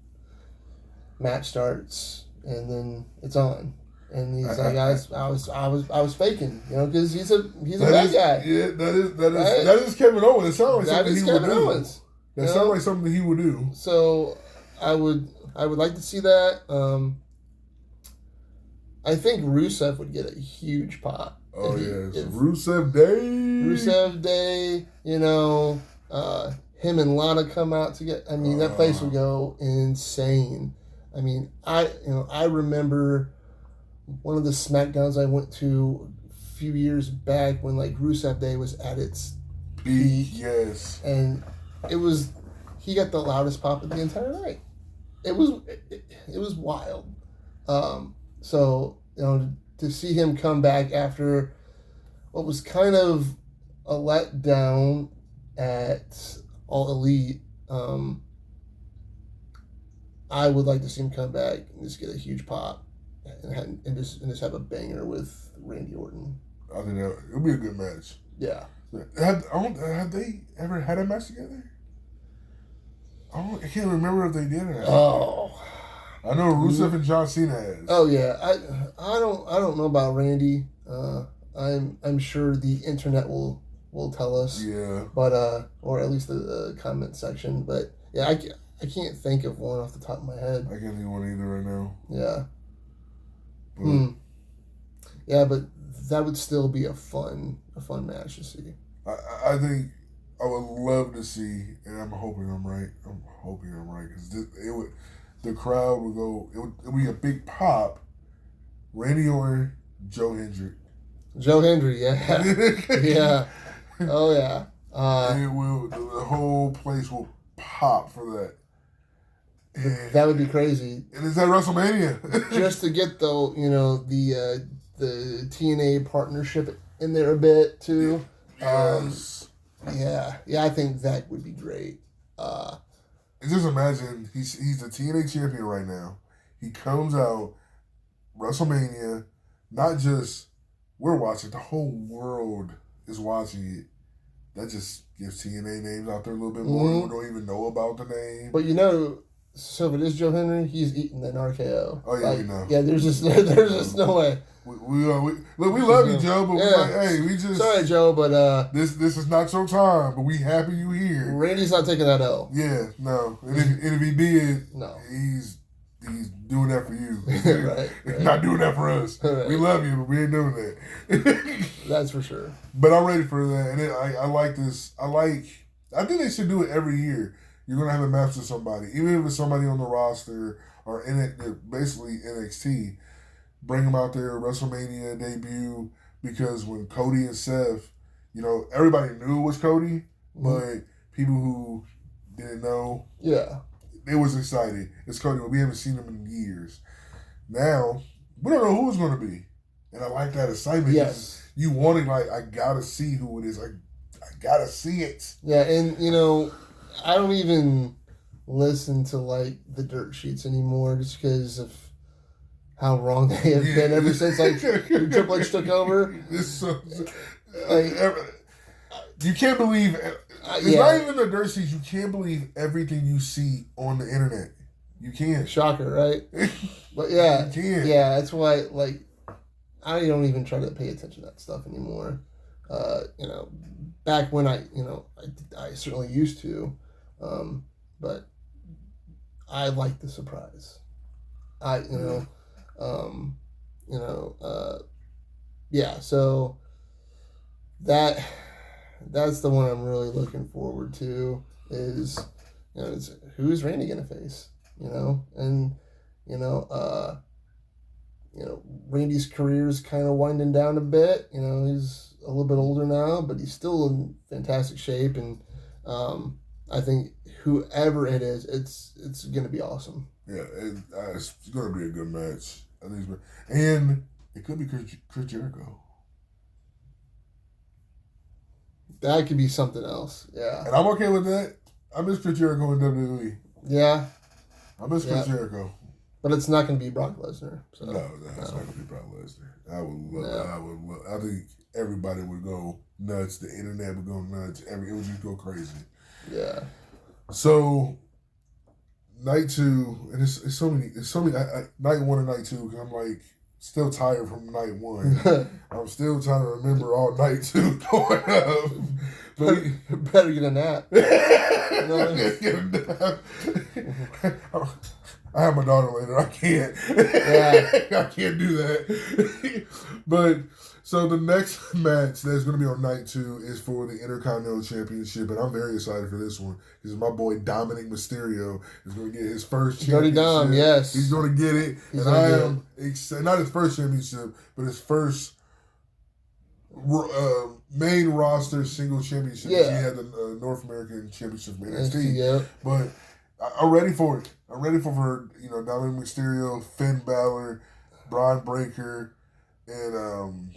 Match starts, and then it's on. And he's I was faking, because he's a bad guy. Yeah, that is Kevin Owens. It sounds like something he would do. That sounds like something he would do. So I would like to see that. I think Rusev would get a huge pop. Oh yes, Rusev Day. Rusev Day. Him and Lana come out to get. I mean, that place would go insane. I mean, I remember one of the SmackDowns I went to a few years back when Rusev Day was at its peak. Yes. And he got the loudest pop of the entire night. It was wild. So to see him come back after what was kind of a letdown at All Elite, I would like to see him come back and just get a huge pop and just have a banger with Randy Orton. I think it'll be a good match. Yeah. Have they ever had a match together? I can't remember if they did or not. Oh. I know Rusev and John Cena has. Oh yeah. I don't know about Randy. I'm sure the internet will tell us. Yeah. But or at least the comment section. But yeah, I can't think of one off the top of my head. I can't think of one either right now. Yeah. Yeah, but that would still be a fun match to see. I think I would love to see, and I'm hoping I'm right. Because the crowd would go. It would be a big pop. Randy Orton, Joe Hendry. Joe Hendry, yeah, yeah, oh yeah. It will. The whole place will pop for that. And that would be crazy. And it's at WrestleMania. Just to get the TNA partnership in there a bit too. Yes. Yeah, I think that would be great. Just imagine he's the TNA champion right now. He comes out WrestleMania, not just we're watching, the whole world is watching it. That just gives TNA names out there a little bit more. We don't even know about the name. But so if it is Joe Henry, he's eating an RKO. Oh yeah, Yeah, there's just no way. We love you, Joe, but we just sorry, Joe, but this is not your time. But we happy you here. Randy's not taking that L. Yeah, no. And if he did, no, he's he's doing that for you. Right. Not doing that for us. Right. We love you, but we ain't doing that. That's for sure. But I'm ready for that, and I like this. I think they should do it every year. You're gonna have a match with somebody, even if it's somebody on the roster or in it, basically NXT. Bring them out there, WrestleMania debut, because when Cody and Seth, everybody knew it was Cody, but people who didn't know, they was excited. It's Cody, but we haven't seen him in years. Now, we don't know who it's going to be. And I like that excitement. Yes. You want it, I got to see who it is. I got to see it. Yeah, and, I don't even listen to, the dirt sheets anymore just because of how wrong they have been ever since, Triple H took over. You can't believe... It's not even the dirt sheets. You can't believe everything you see on the internet. You can't. Shocker, right? But yeah, you can't. Yeah, that's why. I don't even try to pay attention to that stuff anymore. Back when I certainly used to, but I like the surprise. So that's the one I'm really looking forward to is, who's Randy gonna face, Randy's career's kind of winding down a bit, he's a little bit older now, but he's still in fantastic shape, and I think whoever it is, it's gonna be awesome. Yeah, it's gonna be a good match. I think and it could be Chris Jericho. That could be something else, yeah. And I'm okay with that. I miss Chris Jericho in WWE. Yeah. I miss Chris Jericho. But it's not going to be Brock Lesnar. So. No, it's not going to be Brock Lesnar. I think everybody would go nuts. The internet would go nuts. It would just go crazy. Yeah. So, night 2, and it's so many. Night 1 and night 2, because I'm still tired from night 1. I'm still trying to remember all night 2 going up. Better get a nap. I have my daughter later. I can't. I can't do that. But so the next match that's going to be on night 2 is for the Intercontinental Championship, and I'm very excited for this one because my boy Dominic Mysterio is going to get his first championship. Dirty Dom, yes, he's going to get it, and I am excited. Not his first championship, but his first main roster single championship. Yeah, he had the North American Championship from NXT. But I'm ready for it. I'm ready for Dominic Mysterio, Finn Balor, Braun Breaker, and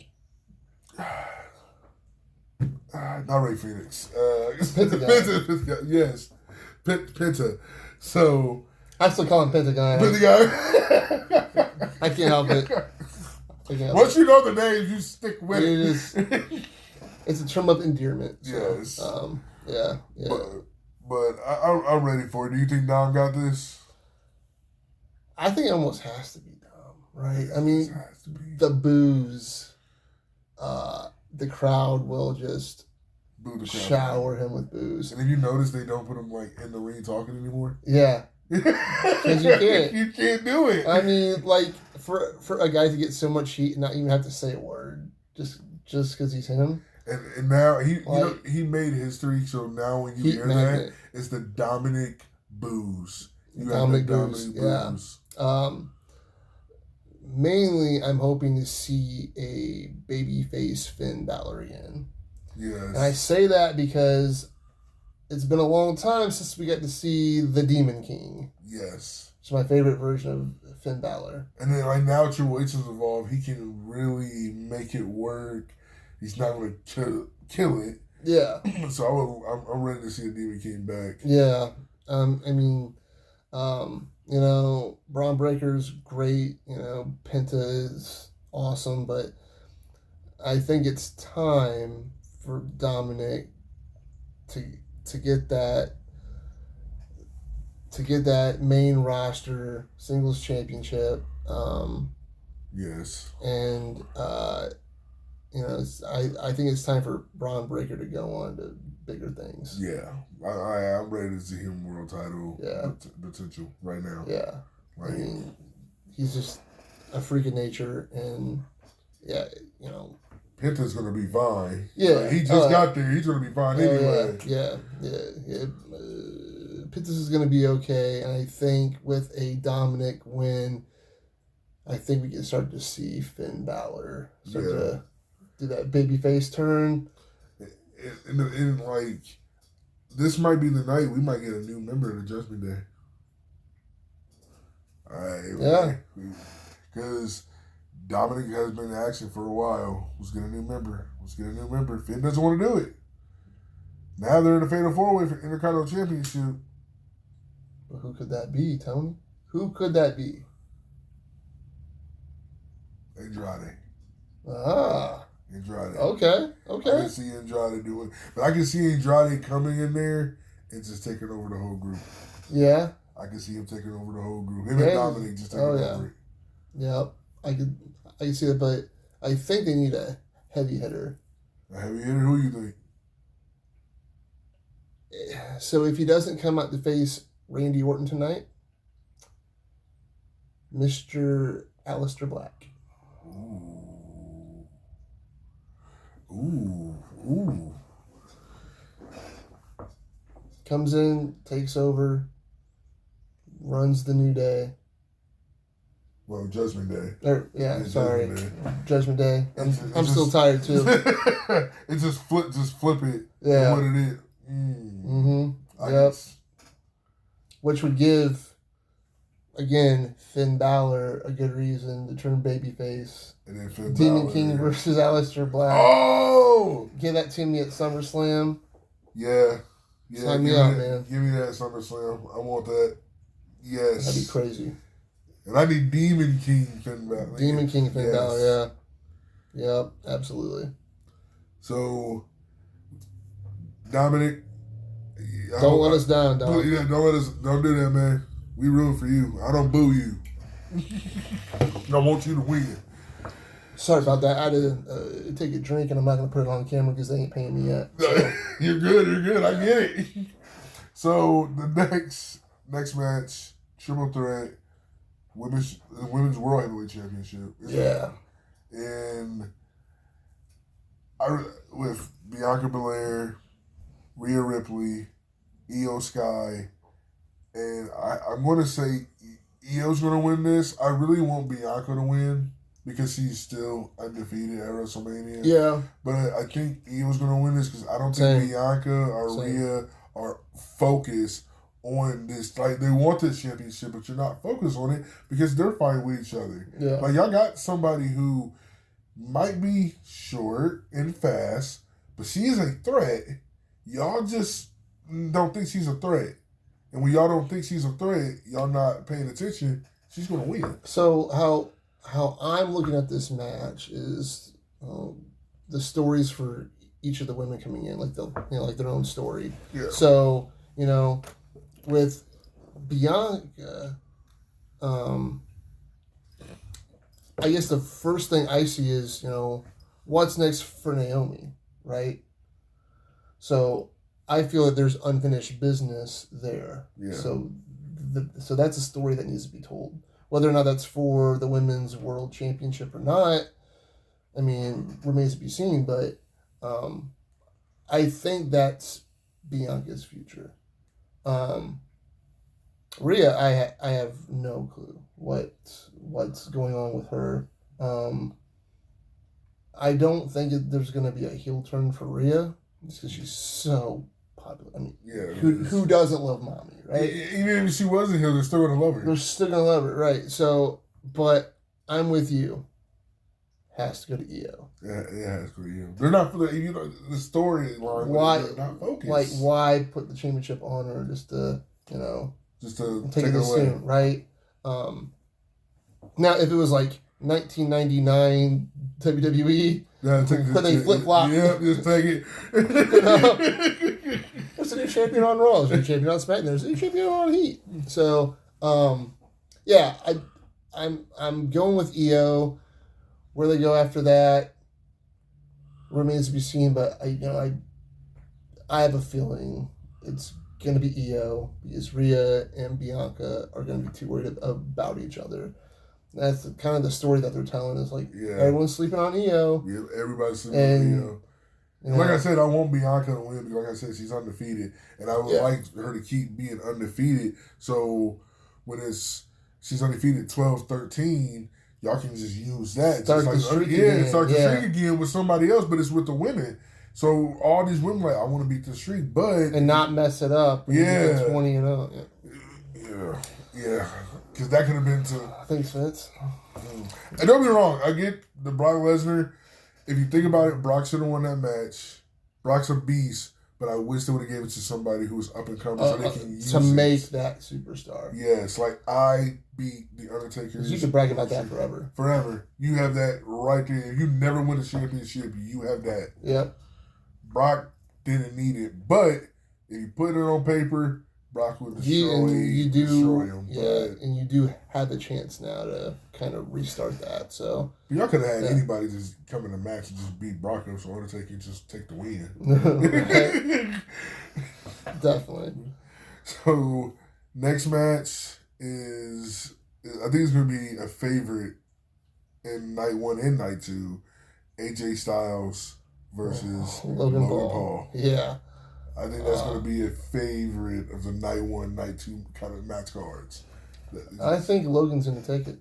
not Ray Phoenix. Penta. Yes, Penta. So I still call him Pentagon. Pentagon. I can't help it. Once you know the names, you stick with it. It's a term of endearment. So, yes. Yeah. But I'm ready for it. Do you think Dom got this? I think it almost has to be Dom, right? I mean, the boos, the crowd will just shower him with boos. And if you notice, they don't put him in the ring talking anymore. Yeah, because you can't. You can't do it. I mean, for a guy to get so much heat and not even have to say a word, just because he's him. And now he made history. So now when you hear that, it's the Dominic boos. Dominic boos. Yeah. Mainly, I'm hoping to see a babyface Finn Balor again. Yes. And I say that because it's been a long time since we got to see the Demon King. Yes. It's my favorite version of Finn Balor. And then now Triple H has evolved. He can really make it work. He's not going to kill it. Yeah. So I'm ready to see the Demon King back. Yeah. Braun Breaker's great. Penta is awesome, but I think it's time for Dominic to get that main roster singles championship. Yes. And I think it's time for Braun Breaker to go on to bigger things. Yeah, I'm ready to see him world title Yeah. potential right now. Yeah. Like, I mean, he's just a freak of nature, and yeah, you know. Penta's gonna be fine. Yeah, Like, he just got there. He's gonna be fine anyway. Yeah. Pittis is gonna be okay, and I think with a Dominic win, I think we can start to see Finn Balor start to do that babyface turn. And like, this might be the night we might get a new member of the Judgment Day. All right. Yeah. Because Dominic has been in action for a while. Let's get a new member. Finn doesn't want to do it. Now they're in the Fatal 4-Way for Intercontinental Championship. But who could that be, Tony? Who could that be? Andrade. Andrade. Okay. I can see Andrade doing, but I can see Andrade coming in there and just taking over the whole group. Yeah. I can see him taking over the whole group. Him and Dominic just taking over it. Yep. I can see that, but I think they need a heavy hitter. A heavy hitter? Who you think? So if he doesn't come out to face Randy Orton tonight, Mr. Aleister Black. Ooh. Comes in, takes over, runs the New Day. Well, Judgment Day. Judgment Day. I'm still tired too. It just flip it. Yeah. What it is. Yep. Which would give, again, Finn Balor a good reason to turn babyface. And then Finn Demon Balor, King versus Aleister Black. Oh! Give that to me at SummerSlam. Yeah. Sign me up, man. Give me that SummerSlam. I want that. Yes. That'd be crazy. And I need Demon King Finn Balor. Demon King Finn Balor, yeah. Yep, absolutely. So, Dominic. Don't let us down, Dom. Yeah, don't do that, man. We root for you. I don't boo you. I want you to win. Sorry about that. I had to take a drink, and I'm not going to put it on camera because they ain't paying me yet. So. You're good. I get it. So, the next match, triple threat, women's World Heavyweight Championship. And with Bianca Belair, Rhea Ripley, Io Sky, and I'm going to say Io's going to win this. I really want Bianca to win because she's still undefeated at WrestleMania. Yeah. But I think Io's going to win this because I don't think Bianca or Rhea are focused on this. Like, they want this championship, but you're not focused on it because they're fighting with each other. Yeah. Like, y'all got somebody who might be short and fast, but she is a threat. Y'all just don't think she's a threat. And when y'all don't think she's a threat, y'all not paying attention, she's going to win. So how I'm looking at this match is the stories for each of the women coming in, like like their own story. Yeah. So, with Bianca, I guess the first thing I see is, what's next for Naomi, right? So I feel that there's unfinished business there. Yeah. So that's a story that needs to be told. Whether or not that's for the Women's World Championship or not, I mean, remains to be seen. But I think that's Bianca's future. Rhea, I have no clue what's going on with her. I don't think there's going to be a heel turn for Rhea just because she's so popular. I mean, who doesn't love mommy, right? Even if she wasn't here, they're still going to love her. They're still going to love her, right? So, but I'm with you. Has to go to EO. Yeah, it has to go to EO. They're not for the storyline. Why? They're not focused. Like, why put the championship on her just to take it away, soon, right? Now, if it was like 1999 WWE, could they flip flop? Yeah, just take it. There's a new champion on Raw. There's a new champion on SmackDown. There's a new champion on Heat. So, I'm going with EO. Where they go after that remains to be seen. But I have a feeling it's going to be Io because Rhea and Bianca are going to be too worried about each other. That's kind of the story that they're telling. Is like everyone's sleeping on Io. Yeah, everybody's sleeping on Io. And like I said, I want Bianca to win because, like I said, she's undefeated, and I would like her to keep being undefeated. So when she's undefeated 12-13, y'all can just use that. Start just the streak again. Start the streak again with somebody else, but it's with the women. So all these women like, I want to beat the streak, but and not mess it up. 20-0. Yeah. Because that could have been to. Thanks, Vince. And don't be wrong, I get the Brock Lesnar. If you think about it, Brock should have won that match. Brock's a beast, but I wish they would have gave it to somebody who was up and coming so they can use to make that superstar. Yes, like I beat the Undertaker. You can brag about that forever. Forever. You have that right there. If you never win a championship, you have that. Yep. Brock didn't need it, but if you put it on paper, Brock would destroy him. Yeah, and you do have the chance now to kind of restart that. So y'all could have had anybody just come in the match and just beat Brock up, so Undertaker just take the win. Definitely. So next match is I think it's going to be a favorite in night 1 and night 2. AJ Styles versus Logan Paul. Yeah. I think that's going to be a favorite of the night 1, night 2 kind of match cards. I think Logan's going to take it.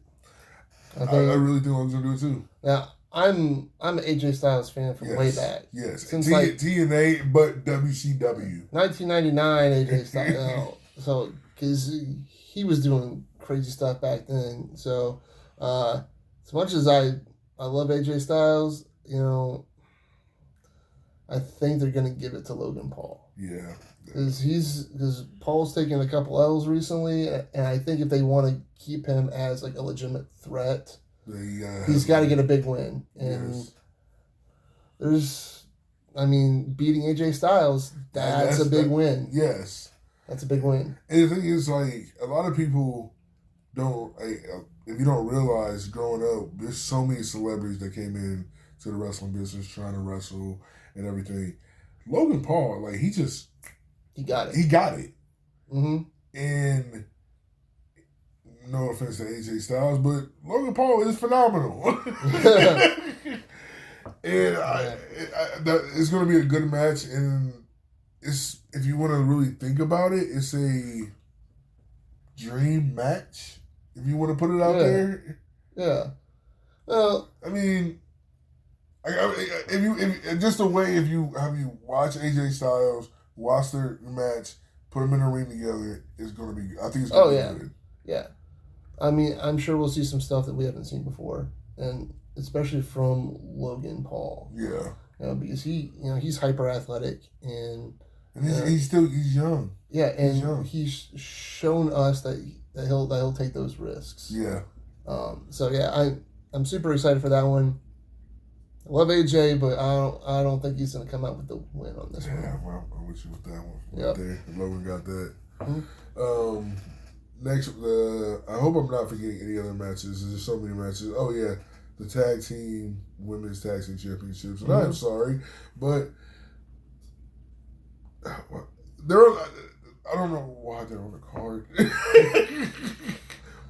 I really think Logan's going to do it too. Yeah, I'm an AJ Styles fan from way back. Yes, since TNA, but WCW. 1999 AJ Styles. So because he was doing crazy stuff back then. So as much as I love AJ Styles, I think they're going to give it to Logan Paul. Yeah. Because Paul's taken a couple L's recently, and I think if they want to keep him as like a legitimate threat, he's got to get a big win. And beating AJ Styles, that's a big win. Yes. That's a big win. And the thing is, like, a lot of people don't, if you don't realize, growing up, there's so many celebrities that came in to the wrestling business trying to wrestle and everything. Logan Paul, like, he got it. He got it. Mm-hmm. And no offense to AJ Styles, but Logan Paul is phenomenal. And it's going to be a good match. And if you want to really think about it, it's a dream match. If you want to put it out there. Yeah. Well, I mean, if just the way have you watch AJ Styles, watch their match, put them in a ring together, it's going to be. I think it's going to be good. Yeah. I mean, I'm sure we'll see some stuff that we haven't seen before, and especially from Logan Paul. Yeah. Because he's hyper athletic and he's young. Yeah, and he's shown us that he'll take those risks. Yeah. So yeah, I'm super excited for that one. I love AJ, but I don't think he's going to come out with the win on this one. Yeah, well, I'm with you with that one. Yep. There. Logan got that. Mm-hmm. Next, I hope I'm not forgetting any other matches. There's so many matches. Oh, yeah. The tag team, women's tag team championships. And I'm sorry, but I don't know why they're on the card.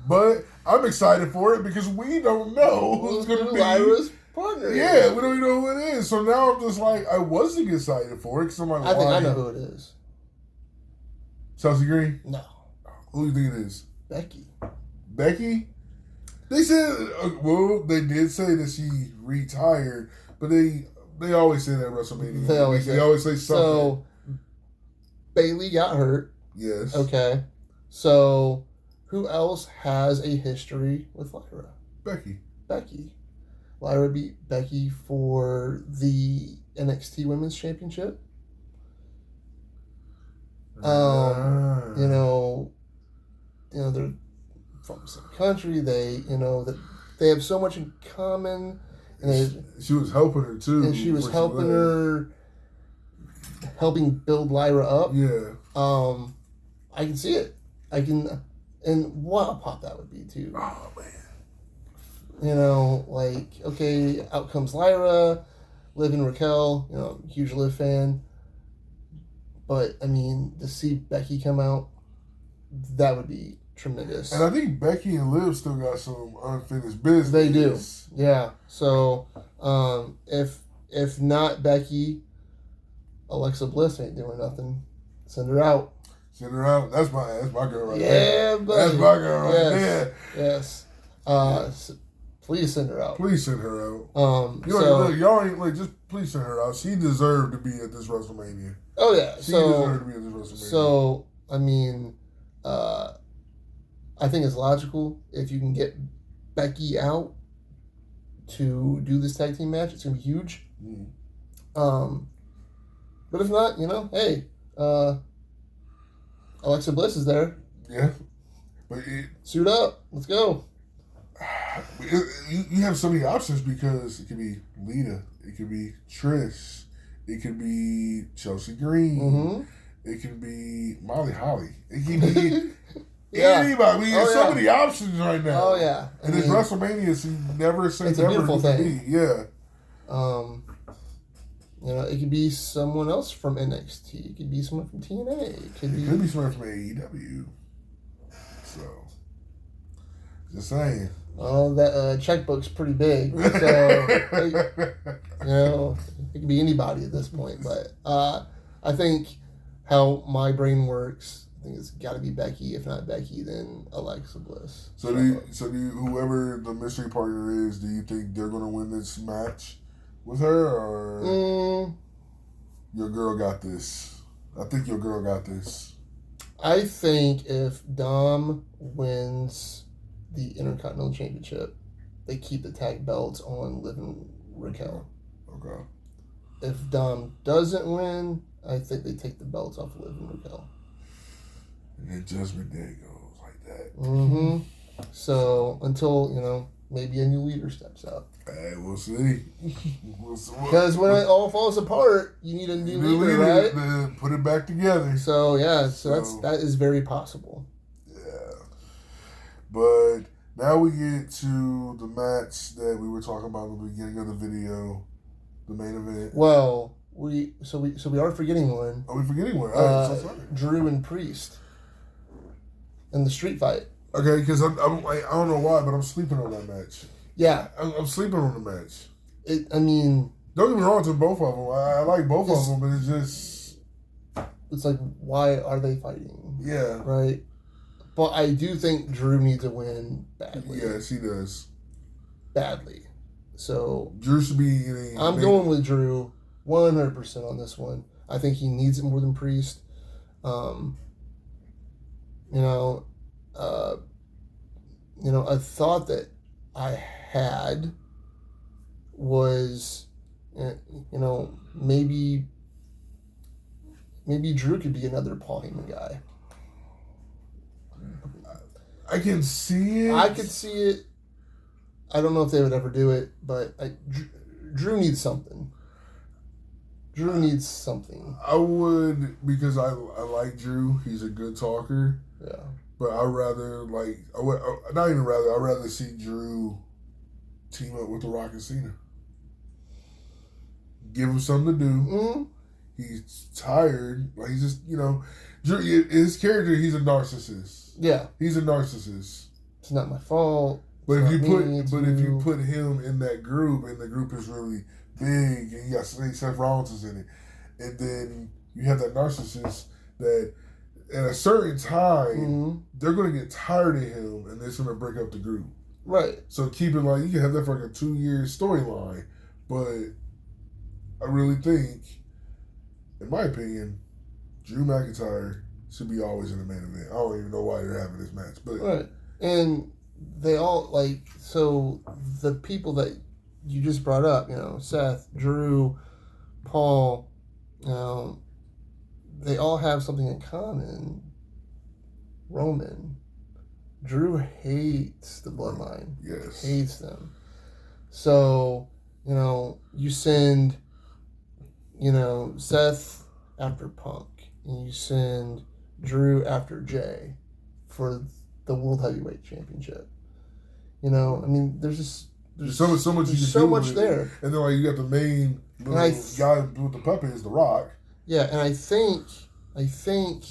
But I'm excited for it because we don't know who's going to be Lyra's partner. Yeah, we don't even know who it is. So now I'm just like, I wasn't excited for it because I'm like, I think I know who it is. Chelsea Green? No. Who do you think it is? Becky? They said, they did say that she retired, but they always say that at WrestleMania. They always say something. So, Bayley got hurt. Yes. Okay. So, who else has a history with Lyra? Becky. Lyra beat Becky for the NXT Women's Championship. They're from the same country. They have so much in common. And she was helping her too. And she was helping her, helping build Lyra up. Yeah. I can see it. And what a pop that would be too. Oh man. Okay, out comes Lyra, Liv and Raquel. Huge Liv fan. But I mean, to see Becky come out, that would be tremendous. And I think Becky and Liv still got some unfinished business. They do, yeah. So if not Becky, Alexa Bliss ain't doing nothing. Send her out. Send her out. That's my girl right there. Yeah, buddy. That's my girl right there. Yes. Please send her out. Please send her out. Y'all ain't like, just please send her out. She deserved to be at this WrestleMania. Oh yeah. She deserved to be at this WrestleMania. So I mean, I think it's logical if you can get Becky out to do this tag team match. It's gonna be huge. But if not, hey, Alexa Bliss is there. Yeah. But suit up. Let's go. You have so many options because it could be Lita, it could be Trish, it could be Chelsea Green, it could be Molly Holly, it could be anybody. There's so many options right now. Oh yeah, and this WrestleMania, so you never say it's never. A beautiful thing. Yeah. It could be someone else from NXT. It could be someone from TNA. It could be someone from AEW. So, just saying. Oh, that checkbook's pretty big. So, it could be anybody at this point. But I think how my brain works, I think it's got to be Becky. If not Becky, then Alexa Bliss. So do you, whoever the mystery partner is, do you think they're going to win this match with her, or your girl got this? I think your girl got this. I think if Dom wins the Intercontinental Championship, they keep the tag belts on Liv and Raquel. Okay. If Dom doesn't win, I think they take the belts off Liv and Raquel. And then Judgment Day goes like that. Mm-hmm. So until, maybe a new leader steps up. Hey, we'll see. Because when it all falls apart, you need a new leader, right? To put it back together. So that is very possible. Yeah. But now we get to the match that we were talking about at the beginning of the video, the main event. Well, we are forgetting one. Are we forgetting one? So sorry. Drew and Priest in the street fight. Okay, because I'm like, I don't know why, but I'm sleeping on that match. Yeah, I'm sleeping on the match. Don't get me wrong to both of them. I like both of them, but it's just... It's like, why are they fighting? Yeah. Right? But I do think Drew needs a win badly. Yes, he does. Badly. So... Drew should be in a... I'm going with Drew 100% on this one. I think he needs it more than Priest. A thought that I had was, maybe Drew could be another Paul Heyman guy. I can see it. I could see it. I don't know if they would ever do it, but Drew needs something. Drew needs something. I would, because I like Drew. He's a good talker. Yeah. But I'd rather, I'd rather see Drew team up with The Rock and Cena. Give him something to do. Mm-hmm. He's tired. Like, he's just, Drew, his character, he's a narcissist. Yeah. He's a narcissist. It's not my fault. But if you put him in that group, and the group is really big, and you got Seth Rollins is in it, and then you have that narcissist that at a certain time they're going to get tired of him, and it's going to break up the group. Right. So keep it like, you can have that for like a 2-year storyline, but I really think, in my opinion, Drew McIntyre should be always in the main event. I don't even know why they're having this match, but right. And they all so the people that you just brought up, Seth, Drew, Paul, they all have something in common. Roman. Drew hates the bloodline. Yes. Hates them. So, you send, Seth after Punk, and you send Drew after Jay for the World Heavyweight Championship. There's so much there. And then you got the main guy with the puppet is The Rock. Yeah, and I think I think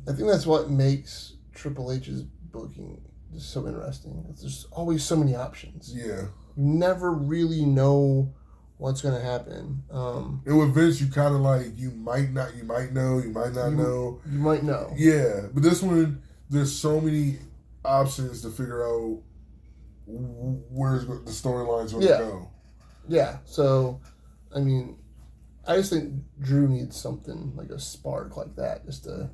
that's what makes Triple H's booking just so interesting. There's always so many options. Yeah. You never really know what's going to happen. And with Vince, you kind of like, you might know. You might not know. You might know. Yeah. But this one, there's so many options to figure out where's the storylines going to go. Yeah. So, I mean, I just think Drew needs something like a spark like that just to.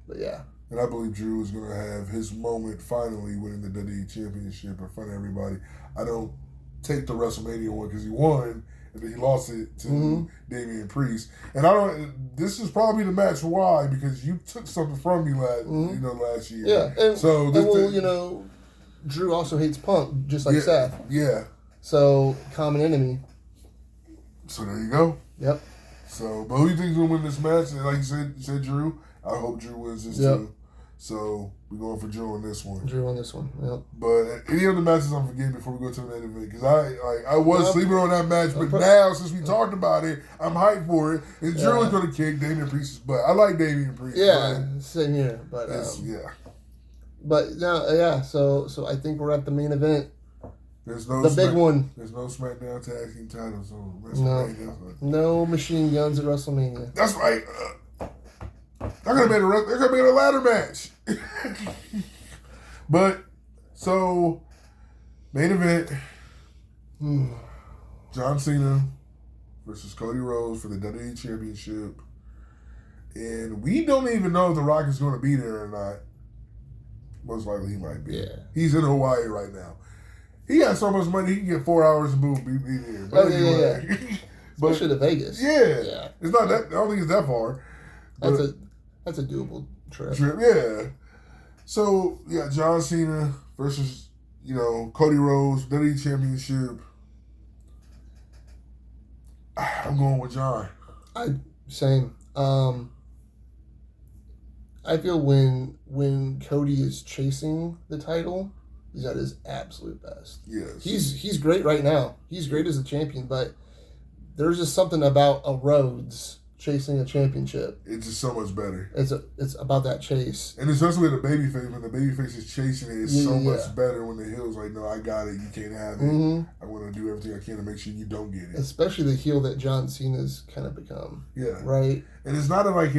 But yeah. And I believe Drew is going to have his moment finally winning the WWE Championship in front of everybody. I don't take the WrestleMania one because he won and then he lost it to Damian Priest. And I don't. This is probably the match. Why? Because you took something from me last year. Yeah. And, so Drew also hates Punk just like Seth. Yeah. So common enemy. So there you go. Yep. So, but who do you think is going to win this match? And like you said Drew. I hope Drew wins this too. So we're going for Drew on this one. Drew on this one. Yep. But any other matches I'm forgetting before we go to the main event? Because I was sleeping on that match, but now since we talked about it, I'm hyped for it. And Drew is going to kick Damian Priest's butt. I like Damian Priest. Yeah, same here. But But no, So I think we're at the main event. There's no big one. There's no SmackDown Tag Team titles on WrestleMania. No machine guns at WrestleMania. That's right. They're gonna make a ladder match. But so main event, John Cena versus Cody Rhodes for the WWE Championship, and we don't even know if The Rock is going to be there or not. Most likely he might be. Yeah, he's in Hawaii right now. He has so much money he can get 4 hours and boom, be there. But yeah. Especially to Vegas. Yeah, it's not that. I don't think it's that far. That's a doable trip. Yeah. So, John Cena versus, Cody Rhodes, WWE Championship. I'm going with John. Same. I feel when Cody is chasing the title, he's at his absolute best. Yes. He's great right now. He's great as a champion, but there's just something about a Rhodes chasing a championship. It's just so much better. It's about that chase. And especially with the babyface, when the babyface is chasing it, it's so much better when the heel's like, no, I got it, you can't have it. I want to do everything I can to make sure you don't get it. Especially the heel that John Cena's kind of become. Yeah. Right? And it's not like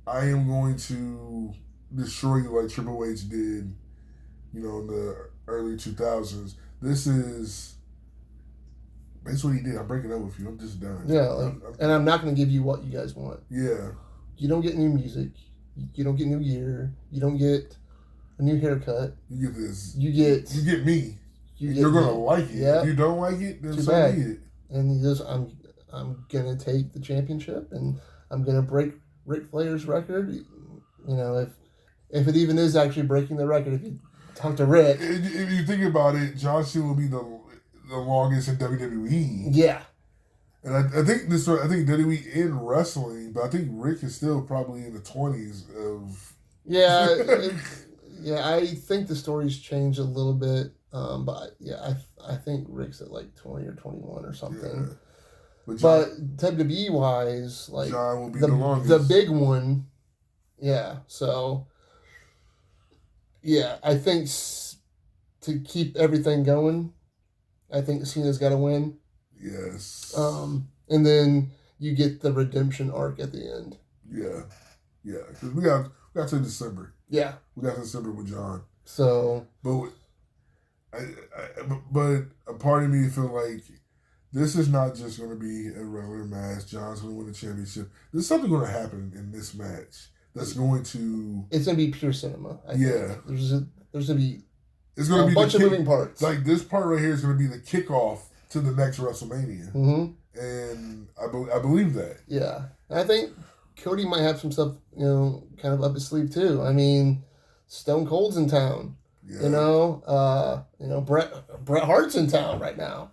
I am going to destroy you like Triple H did, in the early 2000s. This is... That's what he did. I'm breaking up with you. I'm just done. Yeah, and I'm not going to give you what you guys want. Yeah. You don't get new music. You don't get new gear. You don't get a new haircut. You get this. You get me. You're going to like it. Yeah. If you don't like it, then so be it. And he goes, I'm going to take the championship and I'm going to break Ric Flair's record. If it even is actually breaking the record, if you talk to Rick. If you think about it, John Cena will be the longest in WWE. Yeah. And I think WWE in wrestling, but I think Rick is still probably in the 20s of... Yeah. I think the story's changed a little bit. But I think Rick's at like 20 or 21 or something. Yeah. But WWE wise, like John will be the longest. The big one. Yeah. So I think to keep everything going, I think Cena's got to win. Yes. And then you get the redemption arc at the end. Yeah. Because we got to December. Yeah. We got to December with John. So. But a part of me feel like this is not just going to be a regular match. John's going to win the championship. There's something going to happen in this match that's going to. It's going to be pure cinema. I think. There's going to be. It's going to be a bunch of moving parts. Like this part right here is going to be the kickoff to the next WrestleMania, and I believe that. Yeah, and I think Cody might have some stuff, kind of up his sleeve too. I mean, Stone Cold's in town. Yeah. Bret Hart's in town right now.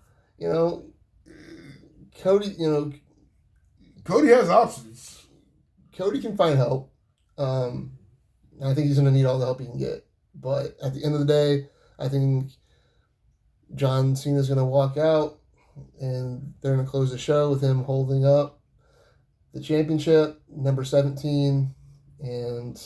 Cody. Cody has options. Cody can find help. I think he's going to need all the help he can get. But at the end of the day, I think John Cena's going to walk out and they're going to close the show with him holding up the championship, number 17, and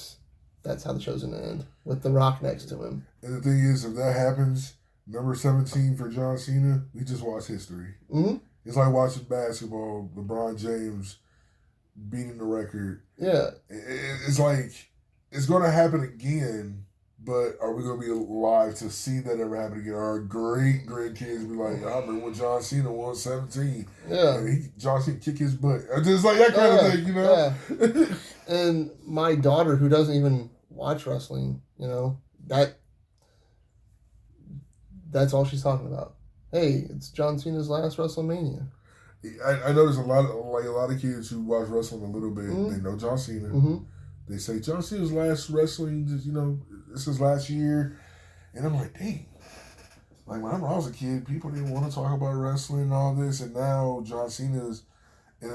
that's how the show's going to end, with The Rock next to him. And the thing is, if that happens, number 17 for John Cena, we just watch history. Mm-hmm. It's like watching basketball, LeBron James beating the record. Yeah. It's like, it's going to happen again, but are we going to be alive to see that ever happen again? Our great-grandkids be like, I remember when John Cena won 17. Yeah. And John Cena kick his butt. Just like that kind of thing, you know? Yeah. And my daughter, who doesn't even watch wrestling, you know, that's all she's talking about. Hey, it's John Cena's last WrestleMania. I know there's a lot of kids who watch wrestling a little bit. Mm-hmm. They know John Cena. Mm-hmm. They say John Cena's last wrestling, you know, this is last year, and I'm like, dang. Like when I was a kid, people didn't want to talk about wrestling and all this, and now John Cena's, and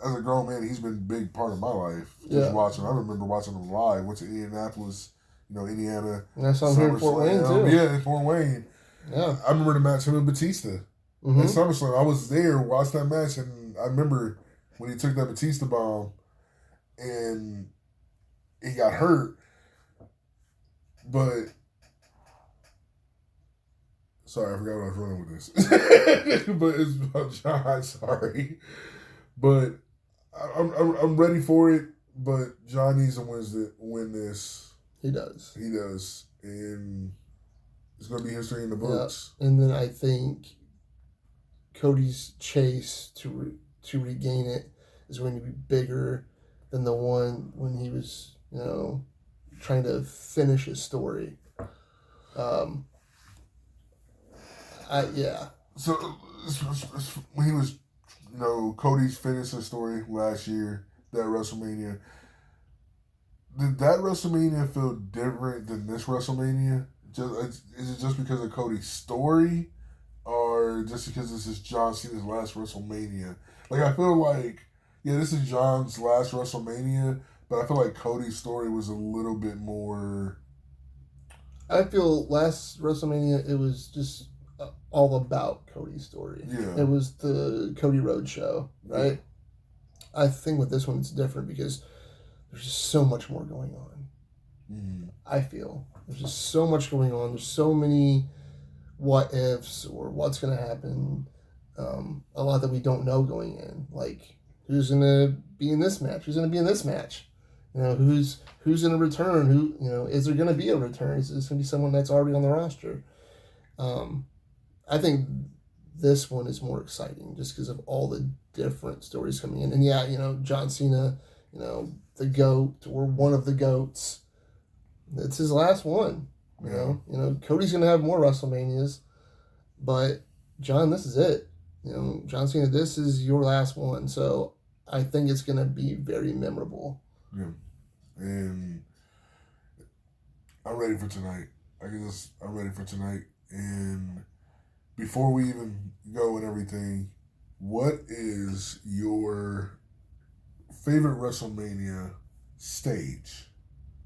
as a grown man, he's been a big part of my life. Just watching. I remember watching him live. Went to Indianapolis, you know, Indiana. And I saw him here in Fort Wayne too. Yeah, in Fort Wayne. Yeah, I remember the match him and Batista. Mm-hmm. At SummerSlam, I was there, watched that match, and I remember when he took that Batista bomb, and he got hurt. But sorry, I forgot what I was running with this. But it's about John. Sorry, but I'm ready for it. But John needs to win this. He does, and it's going to be history in the books. Yeah. And then I think Cody's chase to regain it is going to be bigger than the one when he was, you know, trying to finish his story. Yeah. So when he was, you know, Cody's finished his story last year, that WrestleMania. Did that WrestleMania feel different than this WrestleMania? Is it just because of Cody's story, or just because this is John Cena's last WrestleMania? Like, I feel like, yeah, this is John's last WrestleMania, but I feel like Cody's story was a little bit more. I feel last WrestleMania, it was just all about Cody's story. Yeah. It was the Cody Rhodes show, right? Yeah. I think with this one, it's different because there's just so much more going on. Mm-hmm. I feel there's just so much going on. There's so many what ifs or what's going to happen. A lot that we don't know going in. Like, who's going to be in this match? Who's going to be in this match? You know, who's going to return? Who, you know, is there going to be a return? Is this going to be someone that's already on the roster? I think this one is more exciting just because of all the different stories coming in. And yeah, you know, John Cena, you know, the GOAT or one of the GOATs. It's his last one. You know, Cody's gonna have more WrestleManias, but John, this is it. You know, John Cena, this is your last one. So I think it's gonna be very memorable. Yeah, and I'm ready for tonight. I'm ready for tonight. And before we even go and everything, what is your favorite WrestleMania stage?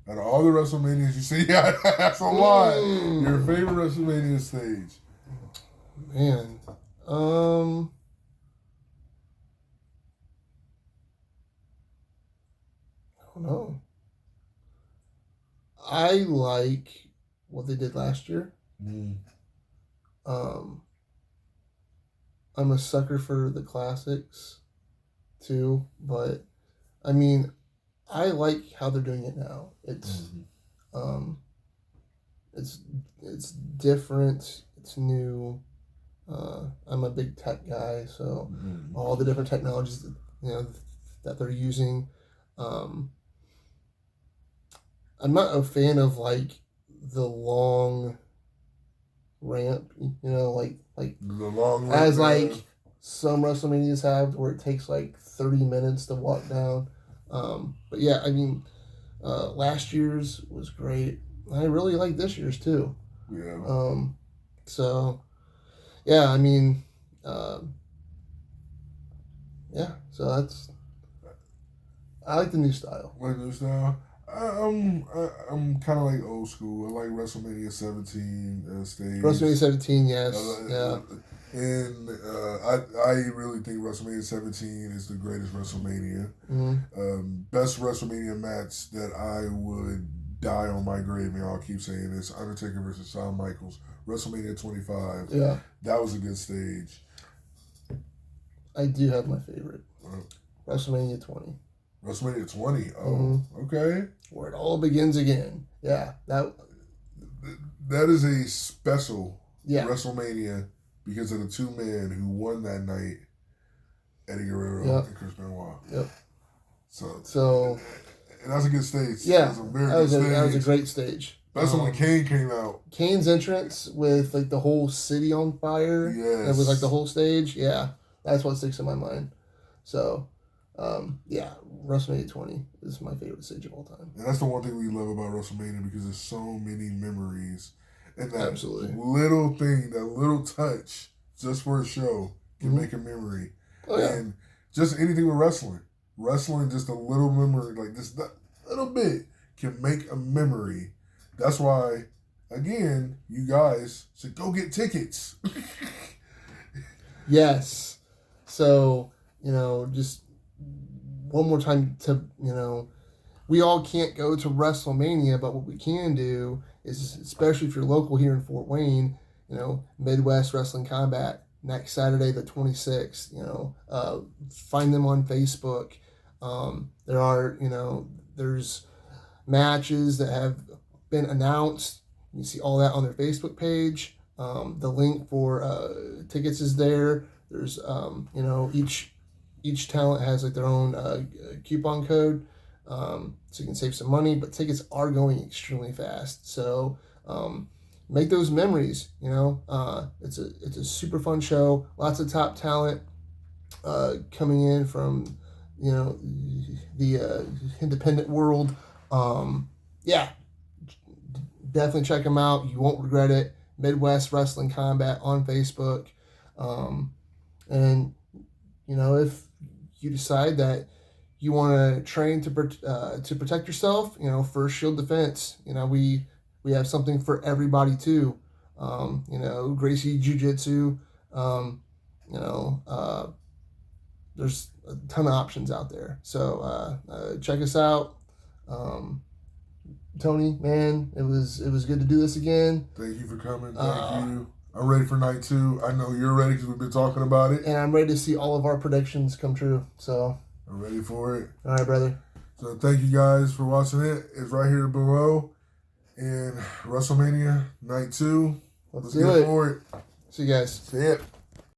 Out of all the WrestleManias you see, that's a lot. Your favorite WrestleMania stage? Man, I don't know. I like what they did last year. Mm. I'm a sucker for the classics too, but I mean, I like how they're doing it now. It's it's different. It's new. I'm a big tech guy, so all the different technologies that, you know, that they're using. I'm not a fan of like the long ramp, you know, like the long ramp, as like some WrestleManias have, where it takes like 30 minutes to walk down. But yeah, I mean, last year's was great. I really like this year's too. Yeah. So yeah, I mean, yeah. So I like the new style. Like new style. I'm kind of like old school. I like WrestleMania 17 stage. WrestleMania 17, yes, yeah. And I really think WrestleMania 17 is the greatest WrestleMania. Best WrestleMania match that I would die on my grave, and I'll keep saying this: Undertaker versus Shawn Michaels, WrestleMania 25. Yeah. That was a good stage. I do have my favorite. WrestleMania 20. WrestleMania 20. Oh, okay. Where it all begins again. Yeah. That is a special WrestleMania because of the two men who won that night, Eddie Guerrero and Chris Benoit. Yep. So and that's a good stage. Yeah. That was a very good stage. That was a great stage. Especially when Kane came out. Kane's entrance with like the whole city on fire. Yes. It was like the whole stage. Yeah. That's what sticks in my mind. So, WrestleMania 20 is my favorite stage of all time. And that's the one thing we love about WrestleMania because there's so many memories. And that Absolutely. little thing, that little touch, just for a show, can make a memory. Oh, yeah. And just anything with wrestling. Wrestling, just a little memory, like just that little bit, can make a memory. That's why, again, you guys should go get tickets. Yes. So, just one more time we all can't go to WrestleMania, but what we can do is, especially if you're local here in Fort Wayne, Midwest Wrestling Combat next Saturday, the 26th, find them on Facebook. There are, there's matches that have been announced. You see all that on their Facebook page. The link for tickets is there. There's, each talent has like their own coupon code, so you can save some money. But tickets are going extremely fast, so make those memories. It's a super fun show. Lots of top talent coming in from the independent world. Definitely check them out. You won't regret it. Midwest Wrestling Combat on Facebook. And if you decide that you want to train to protect yourself, First Shield Defense, we have something for everybody too. Gracie Jiu-Jitsu, there's a ton of options out there. So check us out. Tony, man, it was good to do this again. Thank you for coming. Thank you. I'm ready for night 2. I know you're ready because we've been talking about it. And I'm ready to see all of our predictions come true. So I'm ready for it. All right, brother. So thank you guys for watching it. It's right here below. And WrestleMania night 2. Let's get do it. For it. See you guys. See ya.